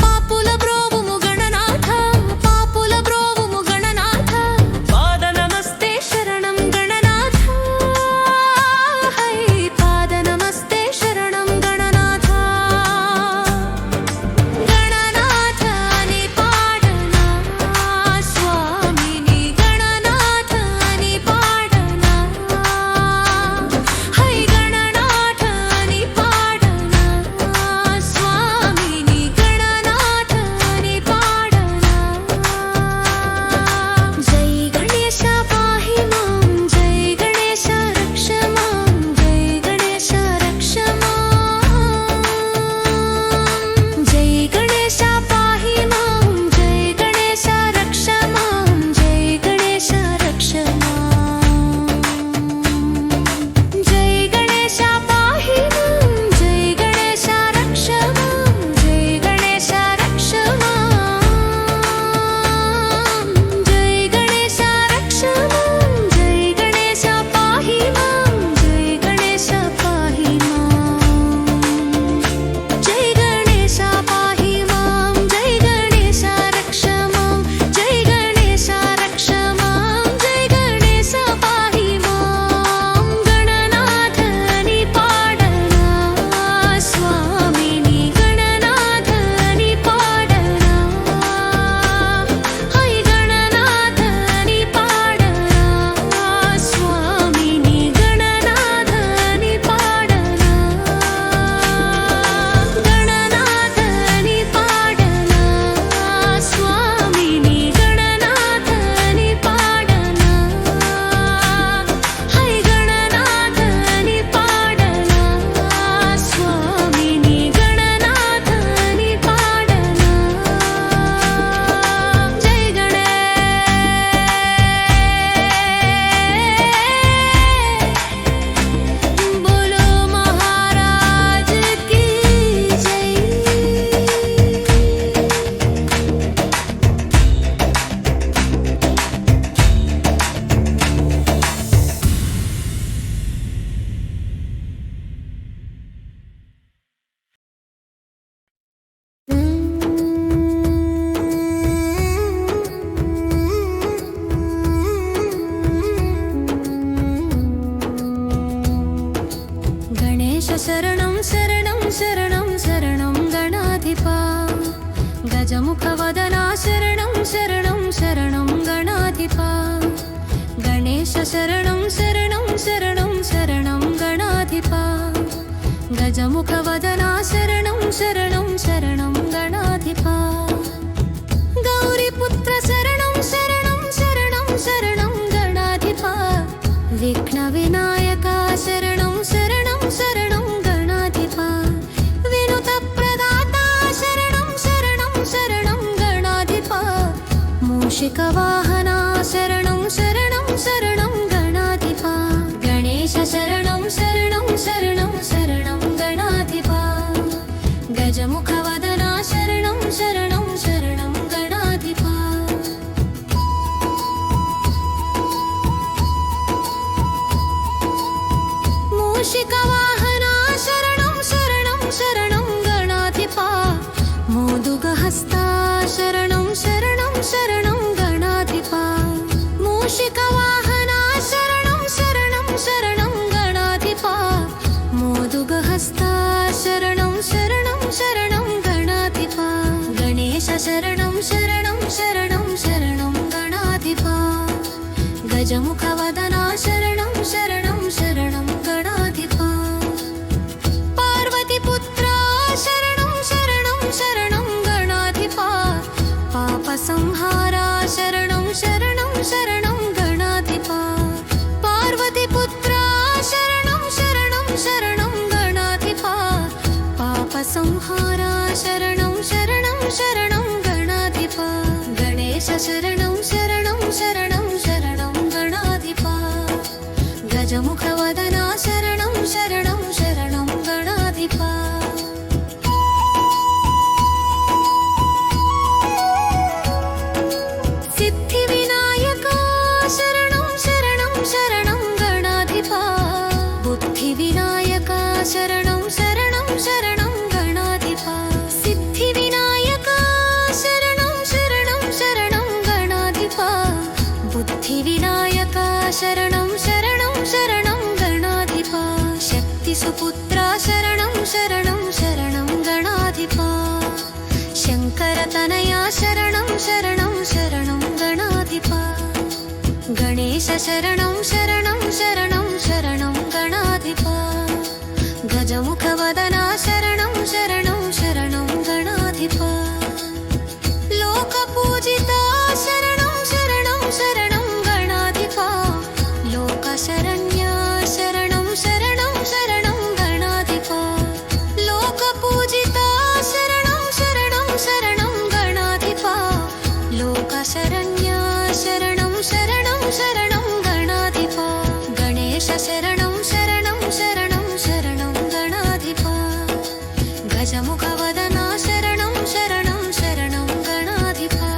పాపుల బ్రోవుము గణనాథ పాపుల బ్రోవుము గణనాథ పాద నమస్తే శరణం గణనాథ హై పాద నమస్తే శరణం గణనాథ గణనాథ అని పాడనా స్వామిని గణనాథ అని పాడనా హై గణనాథ అని పాడనా స్వామిని గణనాథ అని పాడనా జై గణేశ పాహి మాం జై గణేశ రక్ష మాం జై గణేశ రక్ష మాం జై గణేశ పాహి మాం జై గణేశ రక్ష మాం జై గణేశ రక్ష మాం జై గణేశ పాహి మాం జై గణేశ రక్ష మాం జై గణేశ రక్ష మాం జై గణేశ రక్ష మాం జై గణేశ పాహి మాం జై గణేశ పాహి మాం జై గణేశ పాహి మాం జై గణేశ రక్ష మాం జై గణేశ రక్ష మాం జై గణేశ పాహి మాం గణనాథ అని పాడనా స్వామిని గణనాథ అని పాడనా హై గణనాథ అని పాడనా స్వామిని గణనాథ అని పాడనా గణనాథ అని పాడనా స్వామిని గణనాథ అని పాడనా హై గణనాథ అని పాడనా స్వామిని గణనాథ అని పాడనా జై గణేశ్ బోలో మహారాజ్ की जय గణేశ శరణం శరణం శరణం శరణం గణాధిపా గజముఖ వదనా శరణం శరణం శరణం గణాధిపా గణేశ శరణం శరణం శరణం శరణం గణాధిపా గజముఖ వదనా శరణం శరణం శరణం గణాధిపా గౌరీపుత్ర శరణం శరణం శరణం శరణం గణాధిపా విఘ్న వినాయక శరణం శరణం శరణం గణాధిపా వినుత ప్రదాత శరణం శరణం శరణం గణాధిపా మూషిక వాహన శరణం శరణం శరణం గణాధిపా గణేశ శరణం శరణం శరణం శరణం గణాధిపా గజముఖ వదనా శరణం శరణం శరణం గణాధిపా మూషిక వాహన శరణం శరణం శరణం గణాధిపా మోదుగ హస్త శరణం శరణం శరణం గణాధిపా మూషిక వాహన శరణం శరణం శరణం గణాధిపా మోదుగ హస్త శరణం శరణం శరణం గణాధిపా గణేశ శరణం శరణం శరణం శరణం గణాధిపా గజముఖ వదనా శరణం శరణం శరణం గణాధిపా పార్వతి పుత్ర శరణం శరణం శరణం గణాధిపా పాప సంహార శరణం శరణం శరణం గణాధిపా పార్వతి పుత్ర శరణం శరణం శరణం గణాధిపా పాప సంహార శరణం శరణం శరణం గణాధిపా గణేశ శరణం శరణం శరణం శరణం గణాధిపా గజముఖ వదనా శరణం శరణం శరణం గణాధిపా సిద్ధి వినాయక శరణం శరణం శరణం గణాధిపా బుద్ధి వినాయక శరణం శరణం శరణం గణాధిపా शङ्करतनया शरणं शरणं शरणं गणाधिपा गणेश शरणं शरणं शरणं शरणं गणाधिपा गजमुखवदना शरणं शरणं शरणं गणाधिपा लोकपूजिता शरणं शरणं शरणं गणाधिपा लोकशरण्या शरणं शरणं शरणं गणाधिपा लोकपूजिता शरणं शरणं शरणं गणाधिपा लोकशरण्या शरणं शरणं शरणं गणाधिपा गणेश शरणं शरणं शरणं शरणं गणाधिपा गजमुखवदना शरणं शरणं शरणं गणाधिपा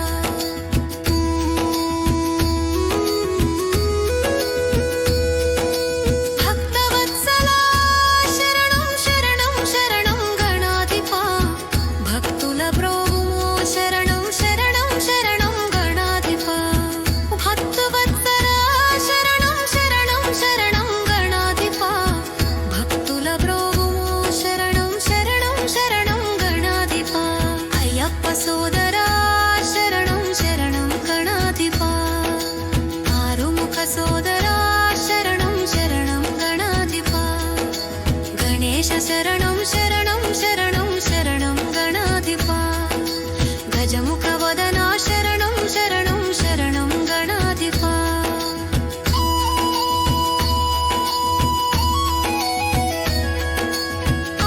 भक्तवत्सला शरणं शरणं शरणं गणाधिपा भक्तुला ब्रोवुमो शरणं शरणं शरणं गणाधिपा भक्तवत्सला शरणं शरणं शरणं गणाधिपा भक्तुला ब्रोवुमो शरणं शरणं शरणं गणाधिपा अय्यप्प सोदरा शरणं शरणं गणाधिपा आरुमुख सोदरा शरणं शरणं गणाधिपा गणेश शरणं शरणं शरणं शरणं गणाधिपा गजमुखवदना शरणं शरणं शरणं गणाधिपा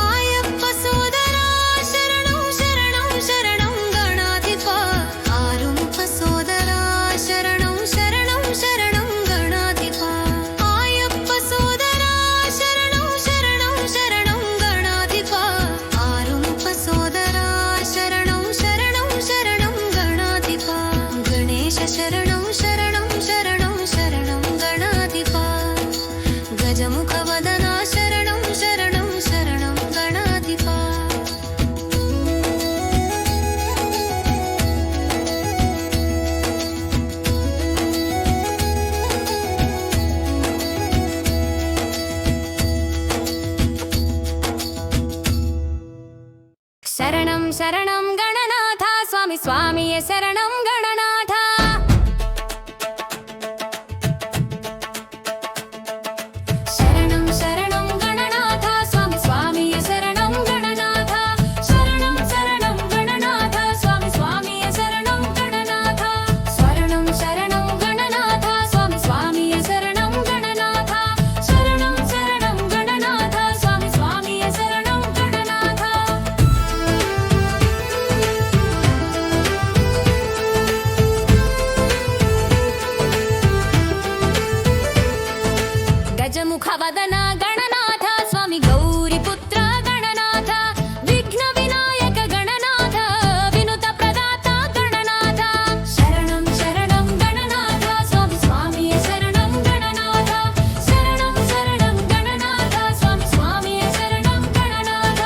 आयप्प सोदरा शरणं शरणं शरणं गणाधिपा आरुमुख सोदरा शरणं शरणं शरणं गणाधिपा आयप्प सोदरा शरणं शरणं शरणं गणाधिपा आरुमुख सोदरा शरणं शरणं शरणं गणाधिपा गणेश शरणं शरणं शरणं शरणं गणाधिपा गजमुखवदना शरणं शरणं शरणं गणाधिपा शरणं शरणं गणनाथ स्वामी स्वामी शरणं गणनाथ शरणं शरणं गणनाथ स्वामी स्वामी शरणं गणनाथ शरणं शरणं गणनाथ स्वामी स्वामी शरणं गणनाथ शरणं शरणं गणनाथ स्वामी स्वामी शरणं गणनाथ शरणं शरणं गणनाथ स्वामी स्वामी शरणं गणनाथ गजमुखवदना गणनाथ स्वामी गौरीपुत्र गणनाथ विघ्नविनायक गणनाथ विनुतप्रदाता गणनाथ शरणं शरणं गणनाथ स्वामी स्वामी शरणं गणनाथ शरणं शरणं गणनाथ स्वामी स्वामी शरणं गणनाथ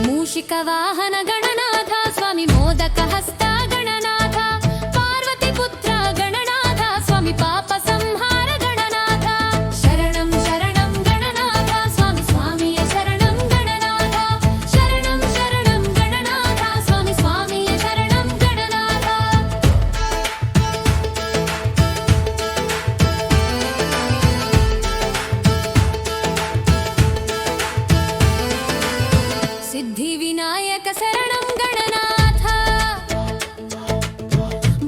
मूषिकवाहन गणनाथ स्वामी मोदकहस्त गणनाथ पार्वतीपुत्र गणनाथ स्वामी पापसंहार गणनाथ शरणं शरणं गणनाथ स्वामी स्वामी शरणं गणनाथ शरणं शरणं गणनाथ स्वामी स्वामी शरणं गणनाथ सिद्धिविनायक शरणं गणनाथ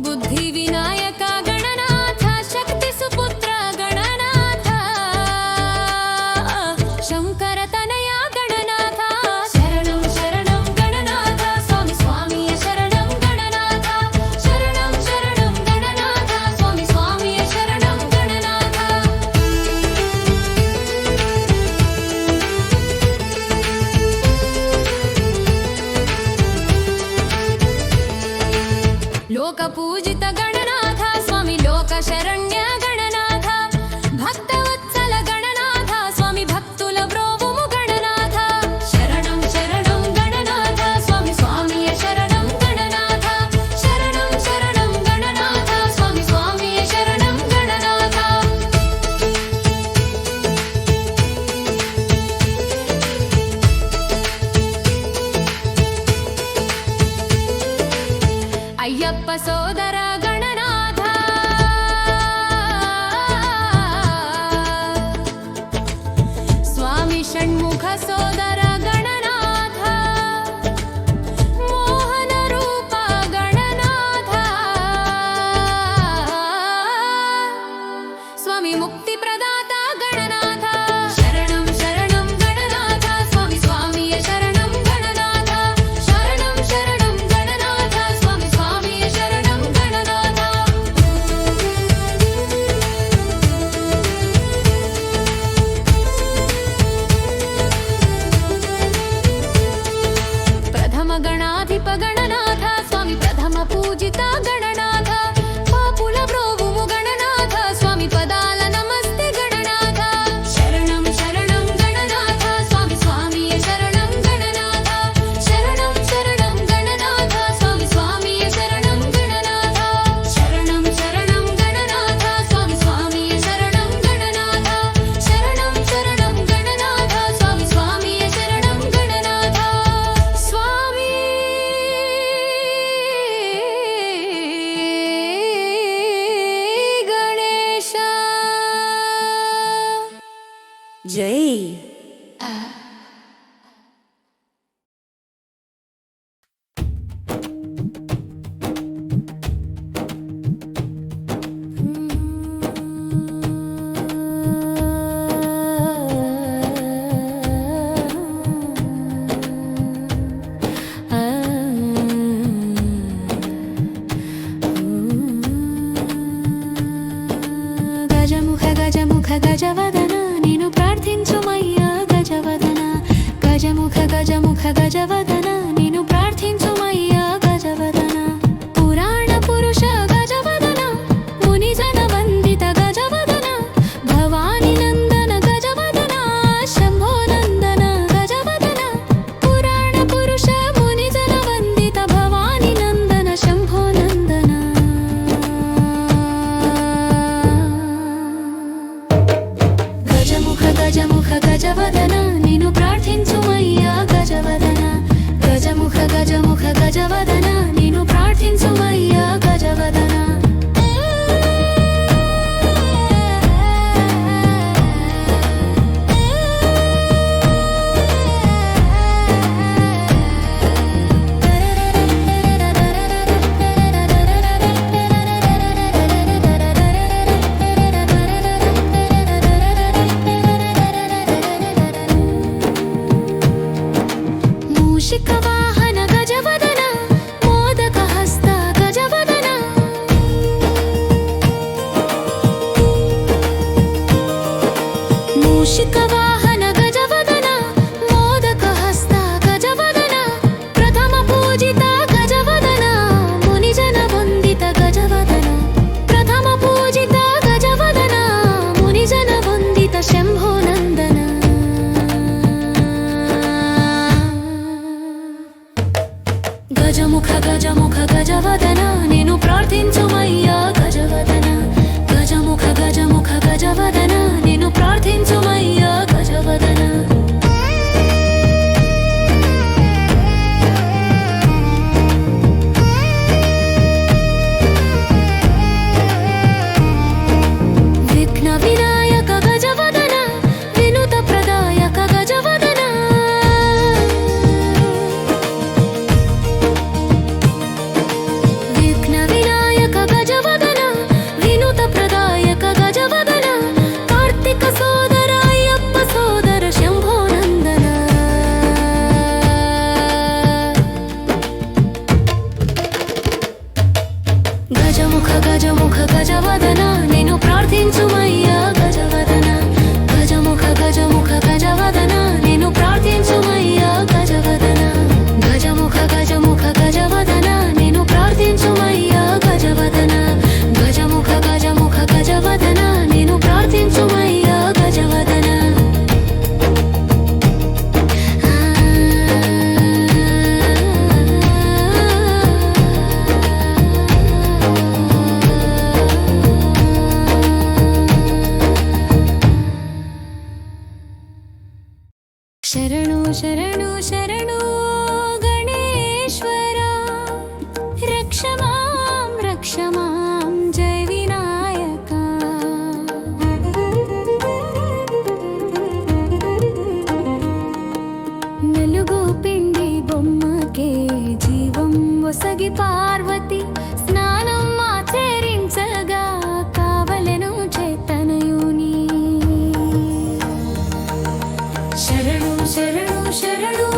बुद्धिविनायक गणनाथ शक्तिसुपुत्र गणनाथ शङ्करतनया गणनाथ शरणं शरणं गणनाथ स्वामी स्वामी शरणं गणनाथ शरणं शरणं गणनाथ स्वामी स्वामी शरणं गणनाथ लोकपूजित गणनाथ स्वामी लोकशरण्य गणनाथ भक्तवत्सल गणनाथ स्वामी भक्तुल ब्रोवुमु गणनाथ शरणं शरणं गणनाथ स्वामी स्वामी शरणं गणनाथ शरणं शरणं गणनाथ स्वामी स्वामी शरणं गणनाथ జై. గజవదన నిన్ను ప్రార్థించుమయ్యా గజవదన గజముఖ గజముఖ గజవదన నిన్ను ప్రార్థించుమయ్యా గజవదన పురాణ పురుష గజవదన మునిజన వందిత గజవదన భవాని నందన గజవదన శంభో నందన గజవదన పురాణ పురుష మునిజన వందిత భవాని నందన శంభో నందన గజముఖ గజవదన నిన్ను ప్రార్థించుమయ్యా గజవదన గజముఖ గజముఖ గజవదన నిన్ను ప్రార్థించుమయ్యా గజవదన మూషిక వాహన గజవదన మోదక హస్త గజవదన మూషిక వాహన గజవదన మోదక హస్త గజవదన ప్రథమ పూజిత గజవదన మునిజన వందిత గజవదన ప్రథమ పూజిత గజవదన మునిజన వందిత శంభో నందన గజముఖ గజముఖ గజవదన నిన్ను ప్రార్థించుమయ్యా గజవదన గజముఖ గజముఖ గజవదన నిన్ను ప్రార్థించుమయ్యా గజవదన విఘ్న వినాయక గజవదన వినుత ప్రదాయక గజవదన విఘ్న వినాయక గజవదన వినుత ప్రదాయక గజవదన కార్తిక సోదర అయ్యప్ప సోదర శంభో నందన గజముఖ గజముఖ గజవదన నిన్ను ప్రార్థించుమయ్యా గజవదన గజముఖ గజముఖ గజవదన నిన్ను ప్రార్థించుమయ్యా గజవదన గజముఖ గజముఖ గజవదన నిన్ను ప్రార్థించుమయ్యా గజవదన గజముఖ గజముఖ గజవదన నిన్ను ప్రార్థించుమయ్యా గజవదన శరణు శరణు శరణు గణేశ్వర రక్ష మాం జయ వినాయక నలుగు పిండి బొమ్మకే జీవం ఒసగి పార్వతి స్నానం ఆచరించగా కావలెను చేతనయుని శరణు శరణు శరణు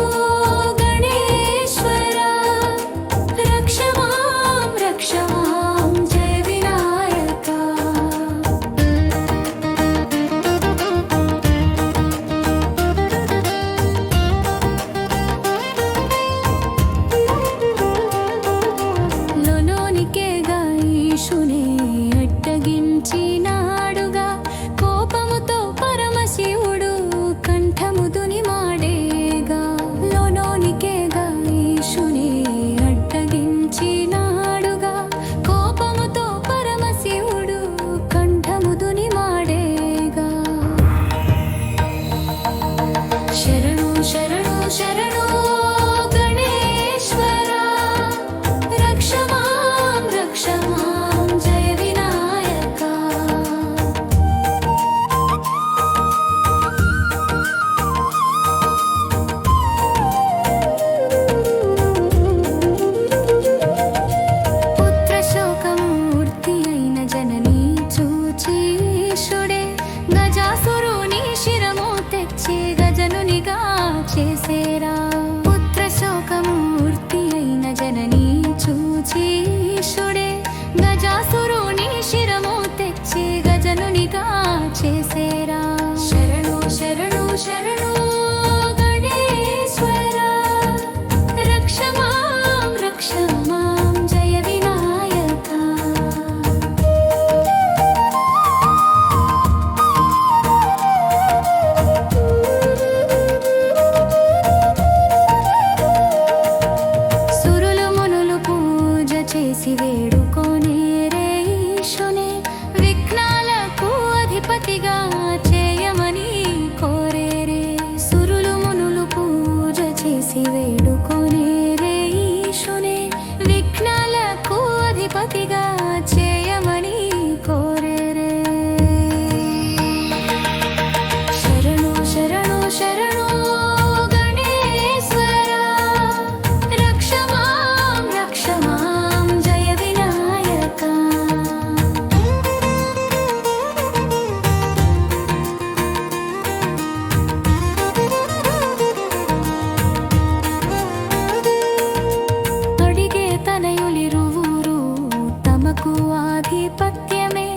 ఆధిపత్యమే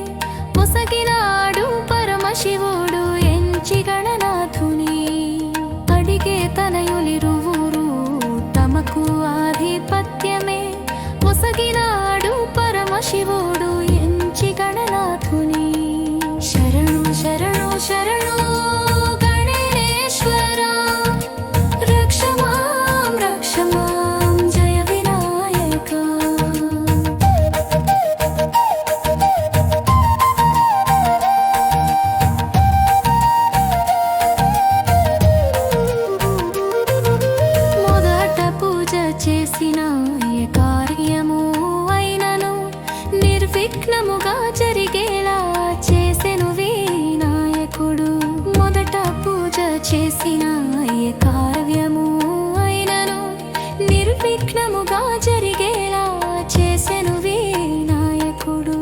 పొసగినాడు పరమశివుడు ఎంచి గణనాథుని. అడిగే తనయులిరువురు తమకు ఆధిపత్యమే పొసగినాడు పరమశివుడు ఎంచి గణనాథుని. శరణు శరణు శరణు గణేశ్వరా, రక్ష మాం జయ వినాయక. మొదట పూజ చేసిన ఏ కార్యము అయినను నిర్విఘ్నముగా జరిగేలా చేసెను వినాయకుడు. మొదట పూజ చేసిన ఏ కార్యము అయినను నిర్విఘ్నముగా జరిగేలా చేసెను వినాయకుడు.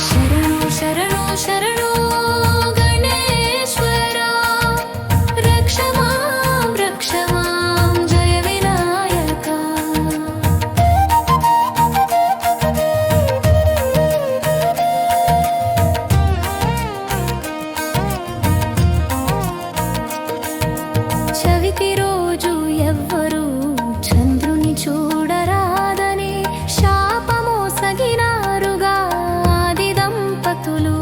శరణు శరణు శరణు గణేశ్వరా, రక్ష మాం జయ వినాయక. చవితి రోజు ఎవ్వరు చంద్రుని చూడరాదని శాపమోసగినారుగా ఆది దంపతులు.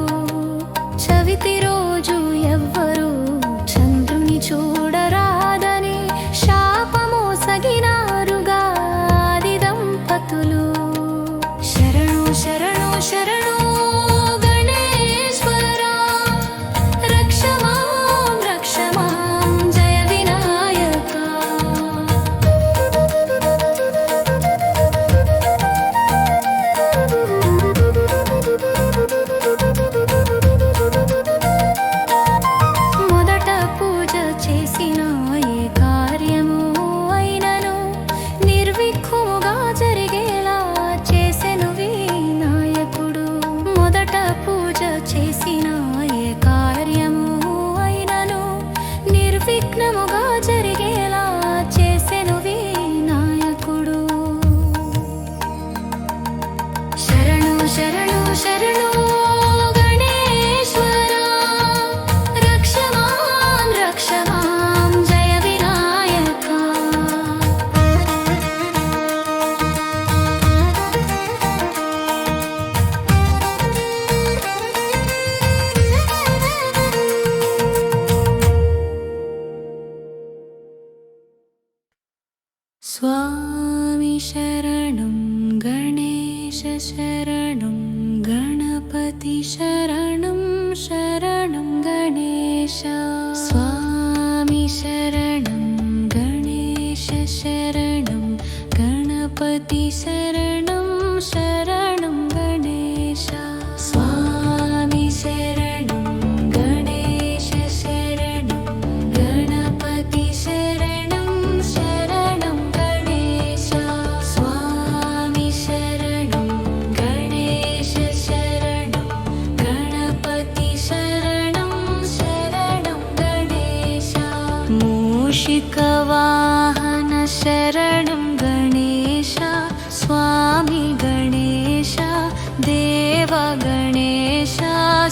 చవితి రోజు ఎవ్వరు చంద్రుని చూడరాదని శాపమోసగినారుగా ఆది దంపతులు. శరణు శరణు శరణు గణేశ్వరా, రక్ష మాం జయ వినాయక. మొదట పూజ చేసిన ఏ కార్యము అయినను నిర్విఘ్నముగా జరిగేలా చేసెను వినాయకుడు. మొదట పూజ చేసిన ఏ కార్యము అయినను నిర్విఘ్నముగా జరిగేలా చేసెను వినాయకుడు. శరణు శరణు శరణు గణేశ్వరా, రక్ష మాం జయ వినాయక. స్వామి శరణం గణేశ శరణం గణపతి శరణం శరణం గణేశ. స్వామి శరణం గణేశ శరణం గణపతి శరణం శరణం గణేశ. స్వామి శరణం గణేశ శరణం గణపతి శరణం శరణం గణేశ. స్వామి శరణం గణేశ శరణం గణపతి శరణం శరణం గణేశ. మూషిక వాహన శరణం గణేశ, స్వామి గణేశ దేవ గణేశ.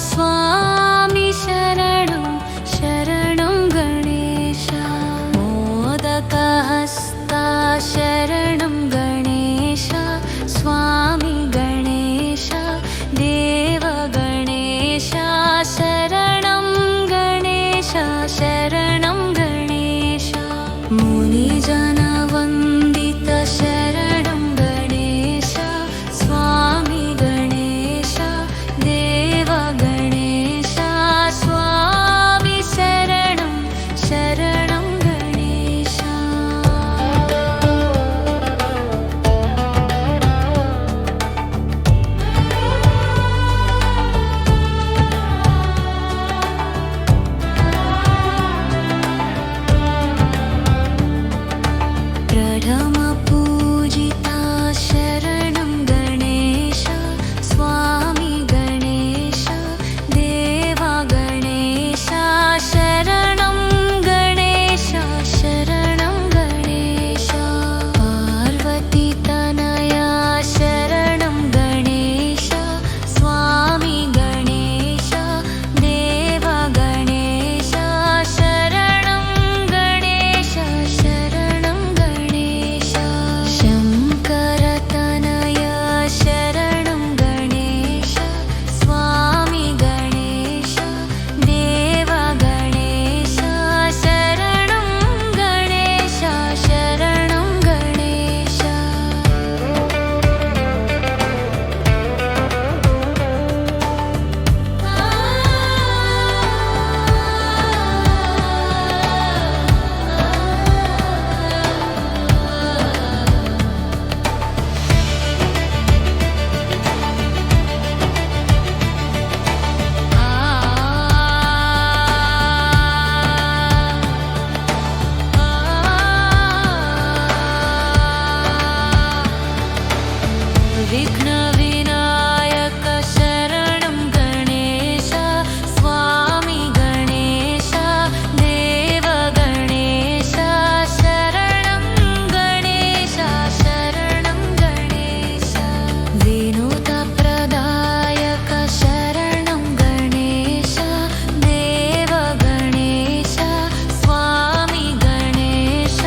స్వామి శరణం శరణం గణేశ. మోదక హస్త శరణం గణేశ, స్వామి గణేశ దేవ గణేశ. శరణం గణేశ శరణం గణేశ. మునిజన వందిత శరణం గణేశ, స్వామి గణేశ దేవ గణేశ. विघ्नविनायक शरणं गणेश स्वामी गणेश देव गणेश शरणं गणेश शरणं गणेश विनुतप्रदायक शरणं गणेश देव गणेश स्वामी गणेश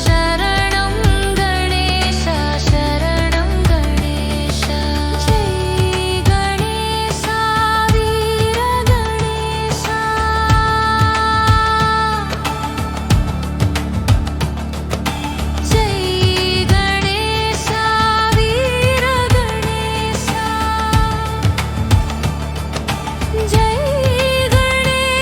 शरणं गणेश शरणं गणेश जय गणेश वीर गणेश जय गणेश वीर गणेश जय गणेश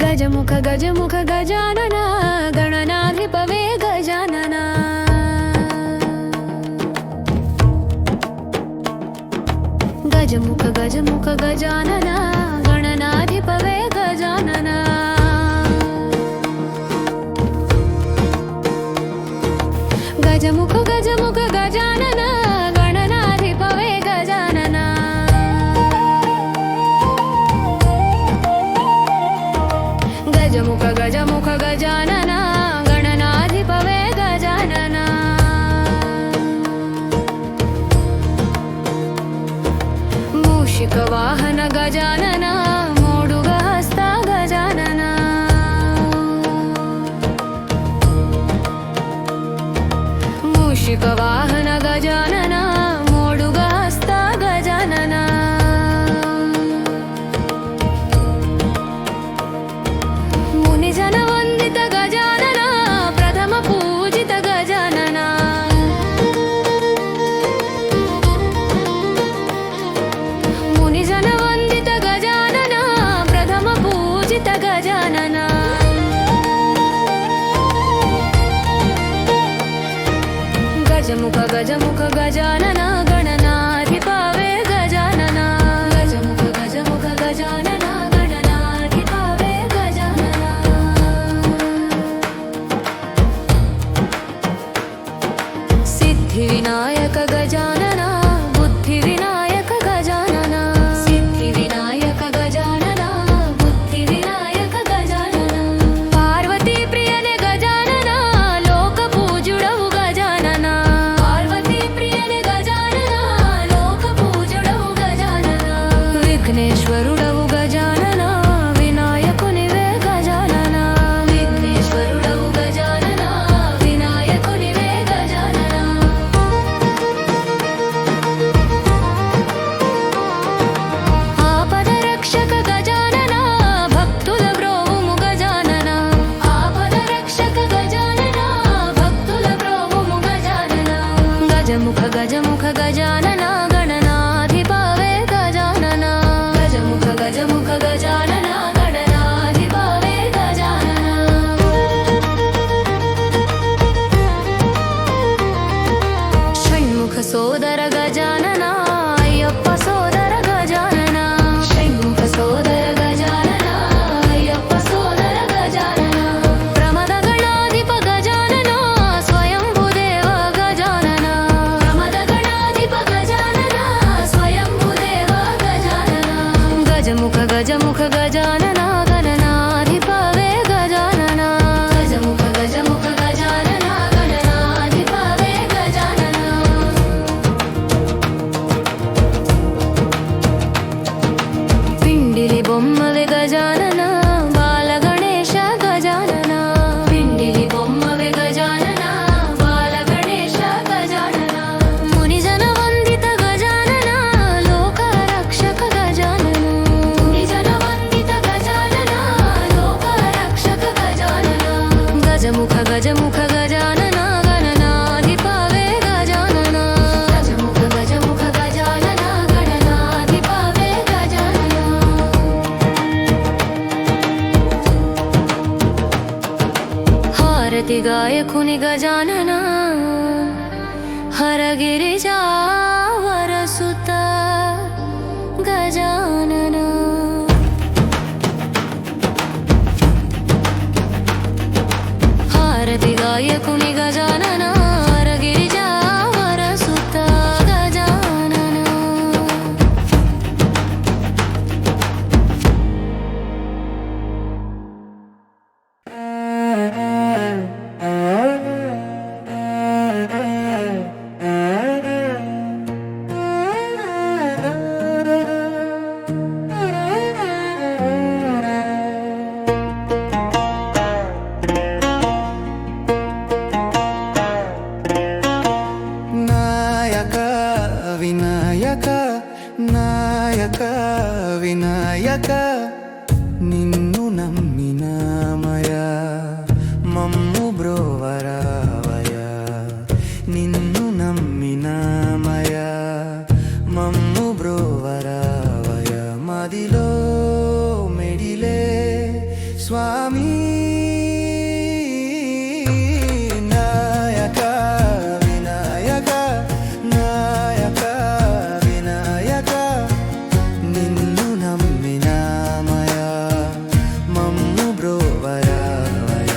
गजमुख गजमुख गजानन गणनाधिपवे गजानन गजमुख गजमुख गजानन गणनाधिपवे गजानन गजमुख गजमुख गजानन गणनाधिपवे गजानन गजमुख गजमुख गजानन गणनाधिपवे गजानन मूषिकवाहन गजानन मोडुगहस्त गजानन मूषिकवाहन गजानन मोडुगहस्त गजानन मुनिजनवन्दित गजानन प्रथम पूजित गजानन मुनिजनवन्दित गजानन प्रथम पूजित गजानन गजमुख गजमुख गजानन गणनाधिपवे गजानन गजमुख गजमुख गजानन गणनाधिपवे गजानन सिद्धिविनायक गजानन बुद्धिविनायक गजानन सिद्धिविनायक गजानन बुद्धिविनायक गजानन पार्वती प्रियने गजानन लोकपूजुडवु गजानन पार्वती प्रियने गजानन लोकपूजुडवु गजानन विघ्नेश्वरुडवु गजानन विनायकुनिवे गजानन विघ्नेश्वरुडवु गजानन विनायकुनिवे गजानन आपदरक्षक गजानन भक्तुल ब्रोवुमु गजानन आपदरक्षक गजानन भक्तुल ब्रोवुमु गजानन गजमुख गजमुख गजानन गणनाधिपवे गजानन गजमुख गजमुख गजानन गणनाधिपवे गजानन षण्मुख सोदर गजानन अय्यप्प सोदर गजानन षण्मुख सोदर गजानन अय्यप्प सोदर गजानन प्रमद गणाधिप गजानन स्वयंभुदेव गजानन प्रमद गणाधिप गजानन स्वयंभुदेव गजानन गजमुख गजमुख गजानन गणनाधिपवे गजानन गजमुख गजमुख गजानन गणनाधिपवे गजानन पिंडिली बोम्मवे गजानन बालगणेश गजानन पिंडिली बोम्मवे गजानन बालगणेश गजानन मुनिजनवन्दित गजानन लोकरक्षक गजानन హారతి గాయకుని గజానన హరగిరిజా వరసుత గజానన హారతి గాయకుని గజానన హరగిరిజా వరసుత గజానన నాయక వినాయక నాయక వినాయక నిన్ను నమ్మినామయ మమ్ము బ్రోవరావయ నిన్ను నమ్మినామయ మమ్ము బ్రోవరావయ మదిలో మెడిలే స్వామి నాయక వినాయక నాయక వినాయక నిన్ను నమ్మినామయ మమ్ము బ్రోవరావయ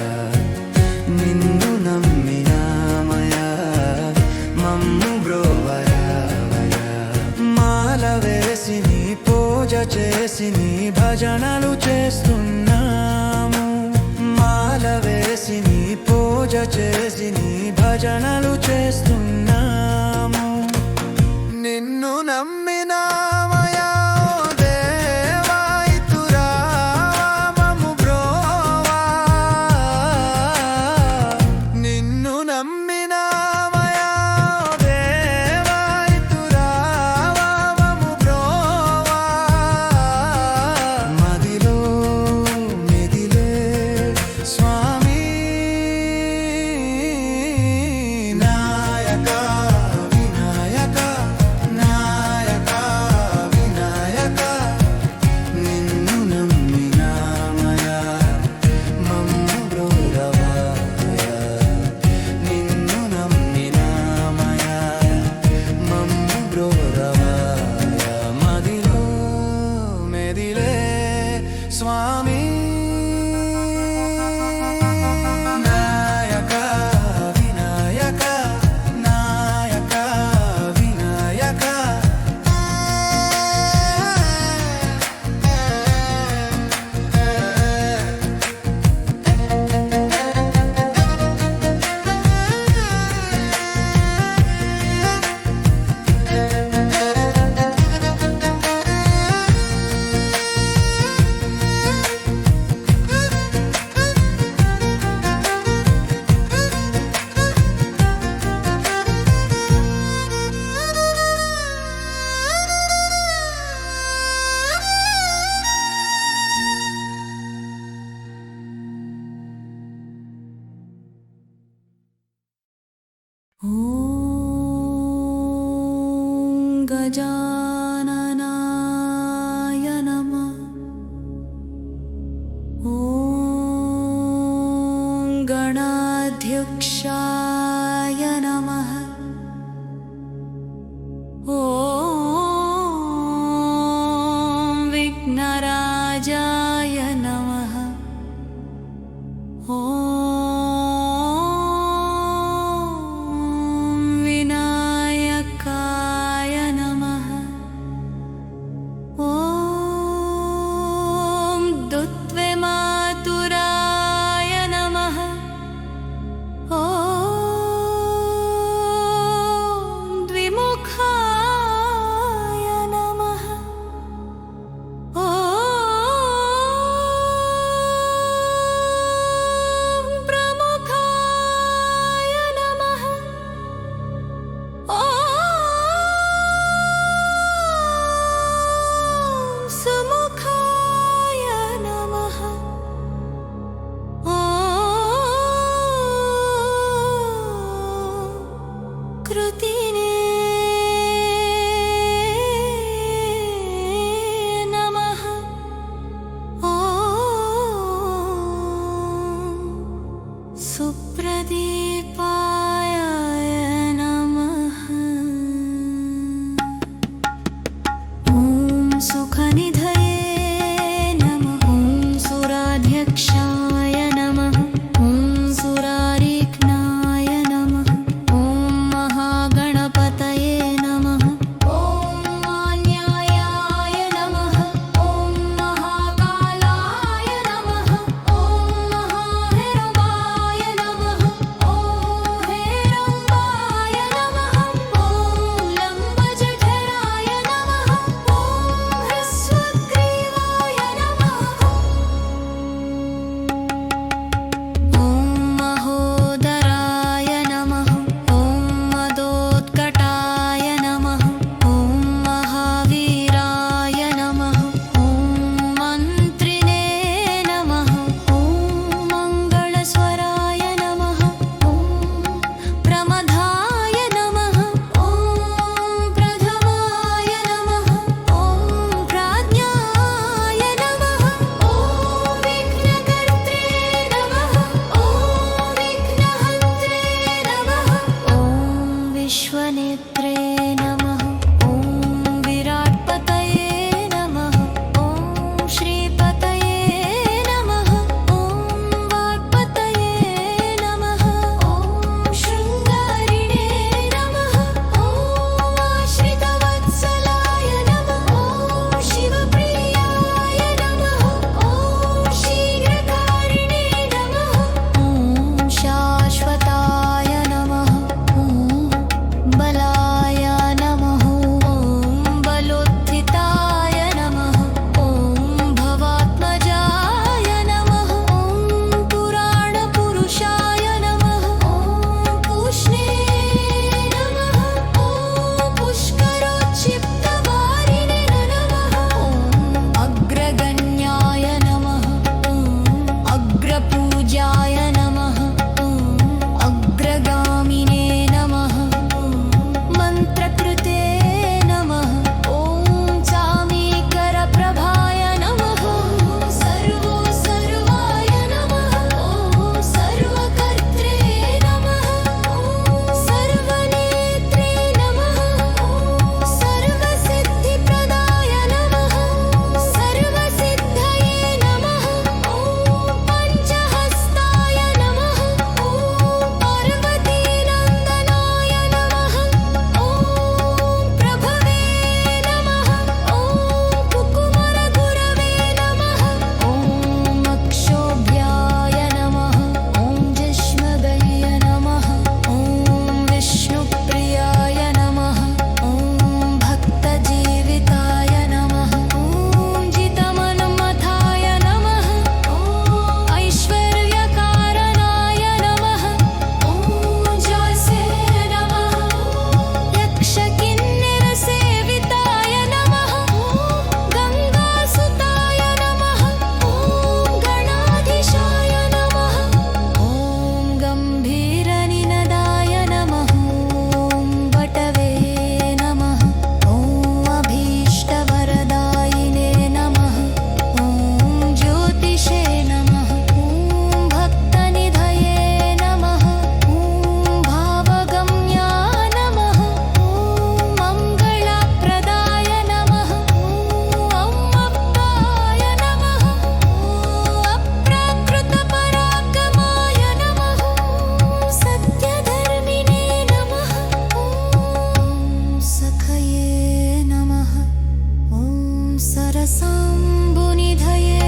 నిన్ను నమ్మినామయ మమ్ము బ్రోవరావయ మాల వేసి నీ పూజ చేసి నీ భజనలు చేస్తున్నాము మాల వేసి నీ పూజ చేసి నీ భజనలు చేస్తున్నాము నిన్ను నమ్మినామయా దేవా ఇతురావా మమ్ము బ్రోవా నిన్ను నమ్మినామయా దేవా ఇతురావా మమ్ము బ్రోవా మదిలో మెదిలే స్వామి నాయక వినాయక నాయక వినాయక నిన్ను నమ్మినామయ మమ్ము బ్రోవరావయ నిన్ను నమ్మినామయ మమ్ము బ్రోవరావయ మదిలో మెదిలే స్వామి నాయక వినాయక నాయక వినాయక ॐ गजाननाय नमः ॐ गणाध्यक्षाय नमः ॐ विघ्नराजाय नमः ॐ विनायकाय नमः ॐ दुत्वे मातुराय नमः ॐ सरसाम्बुनिधये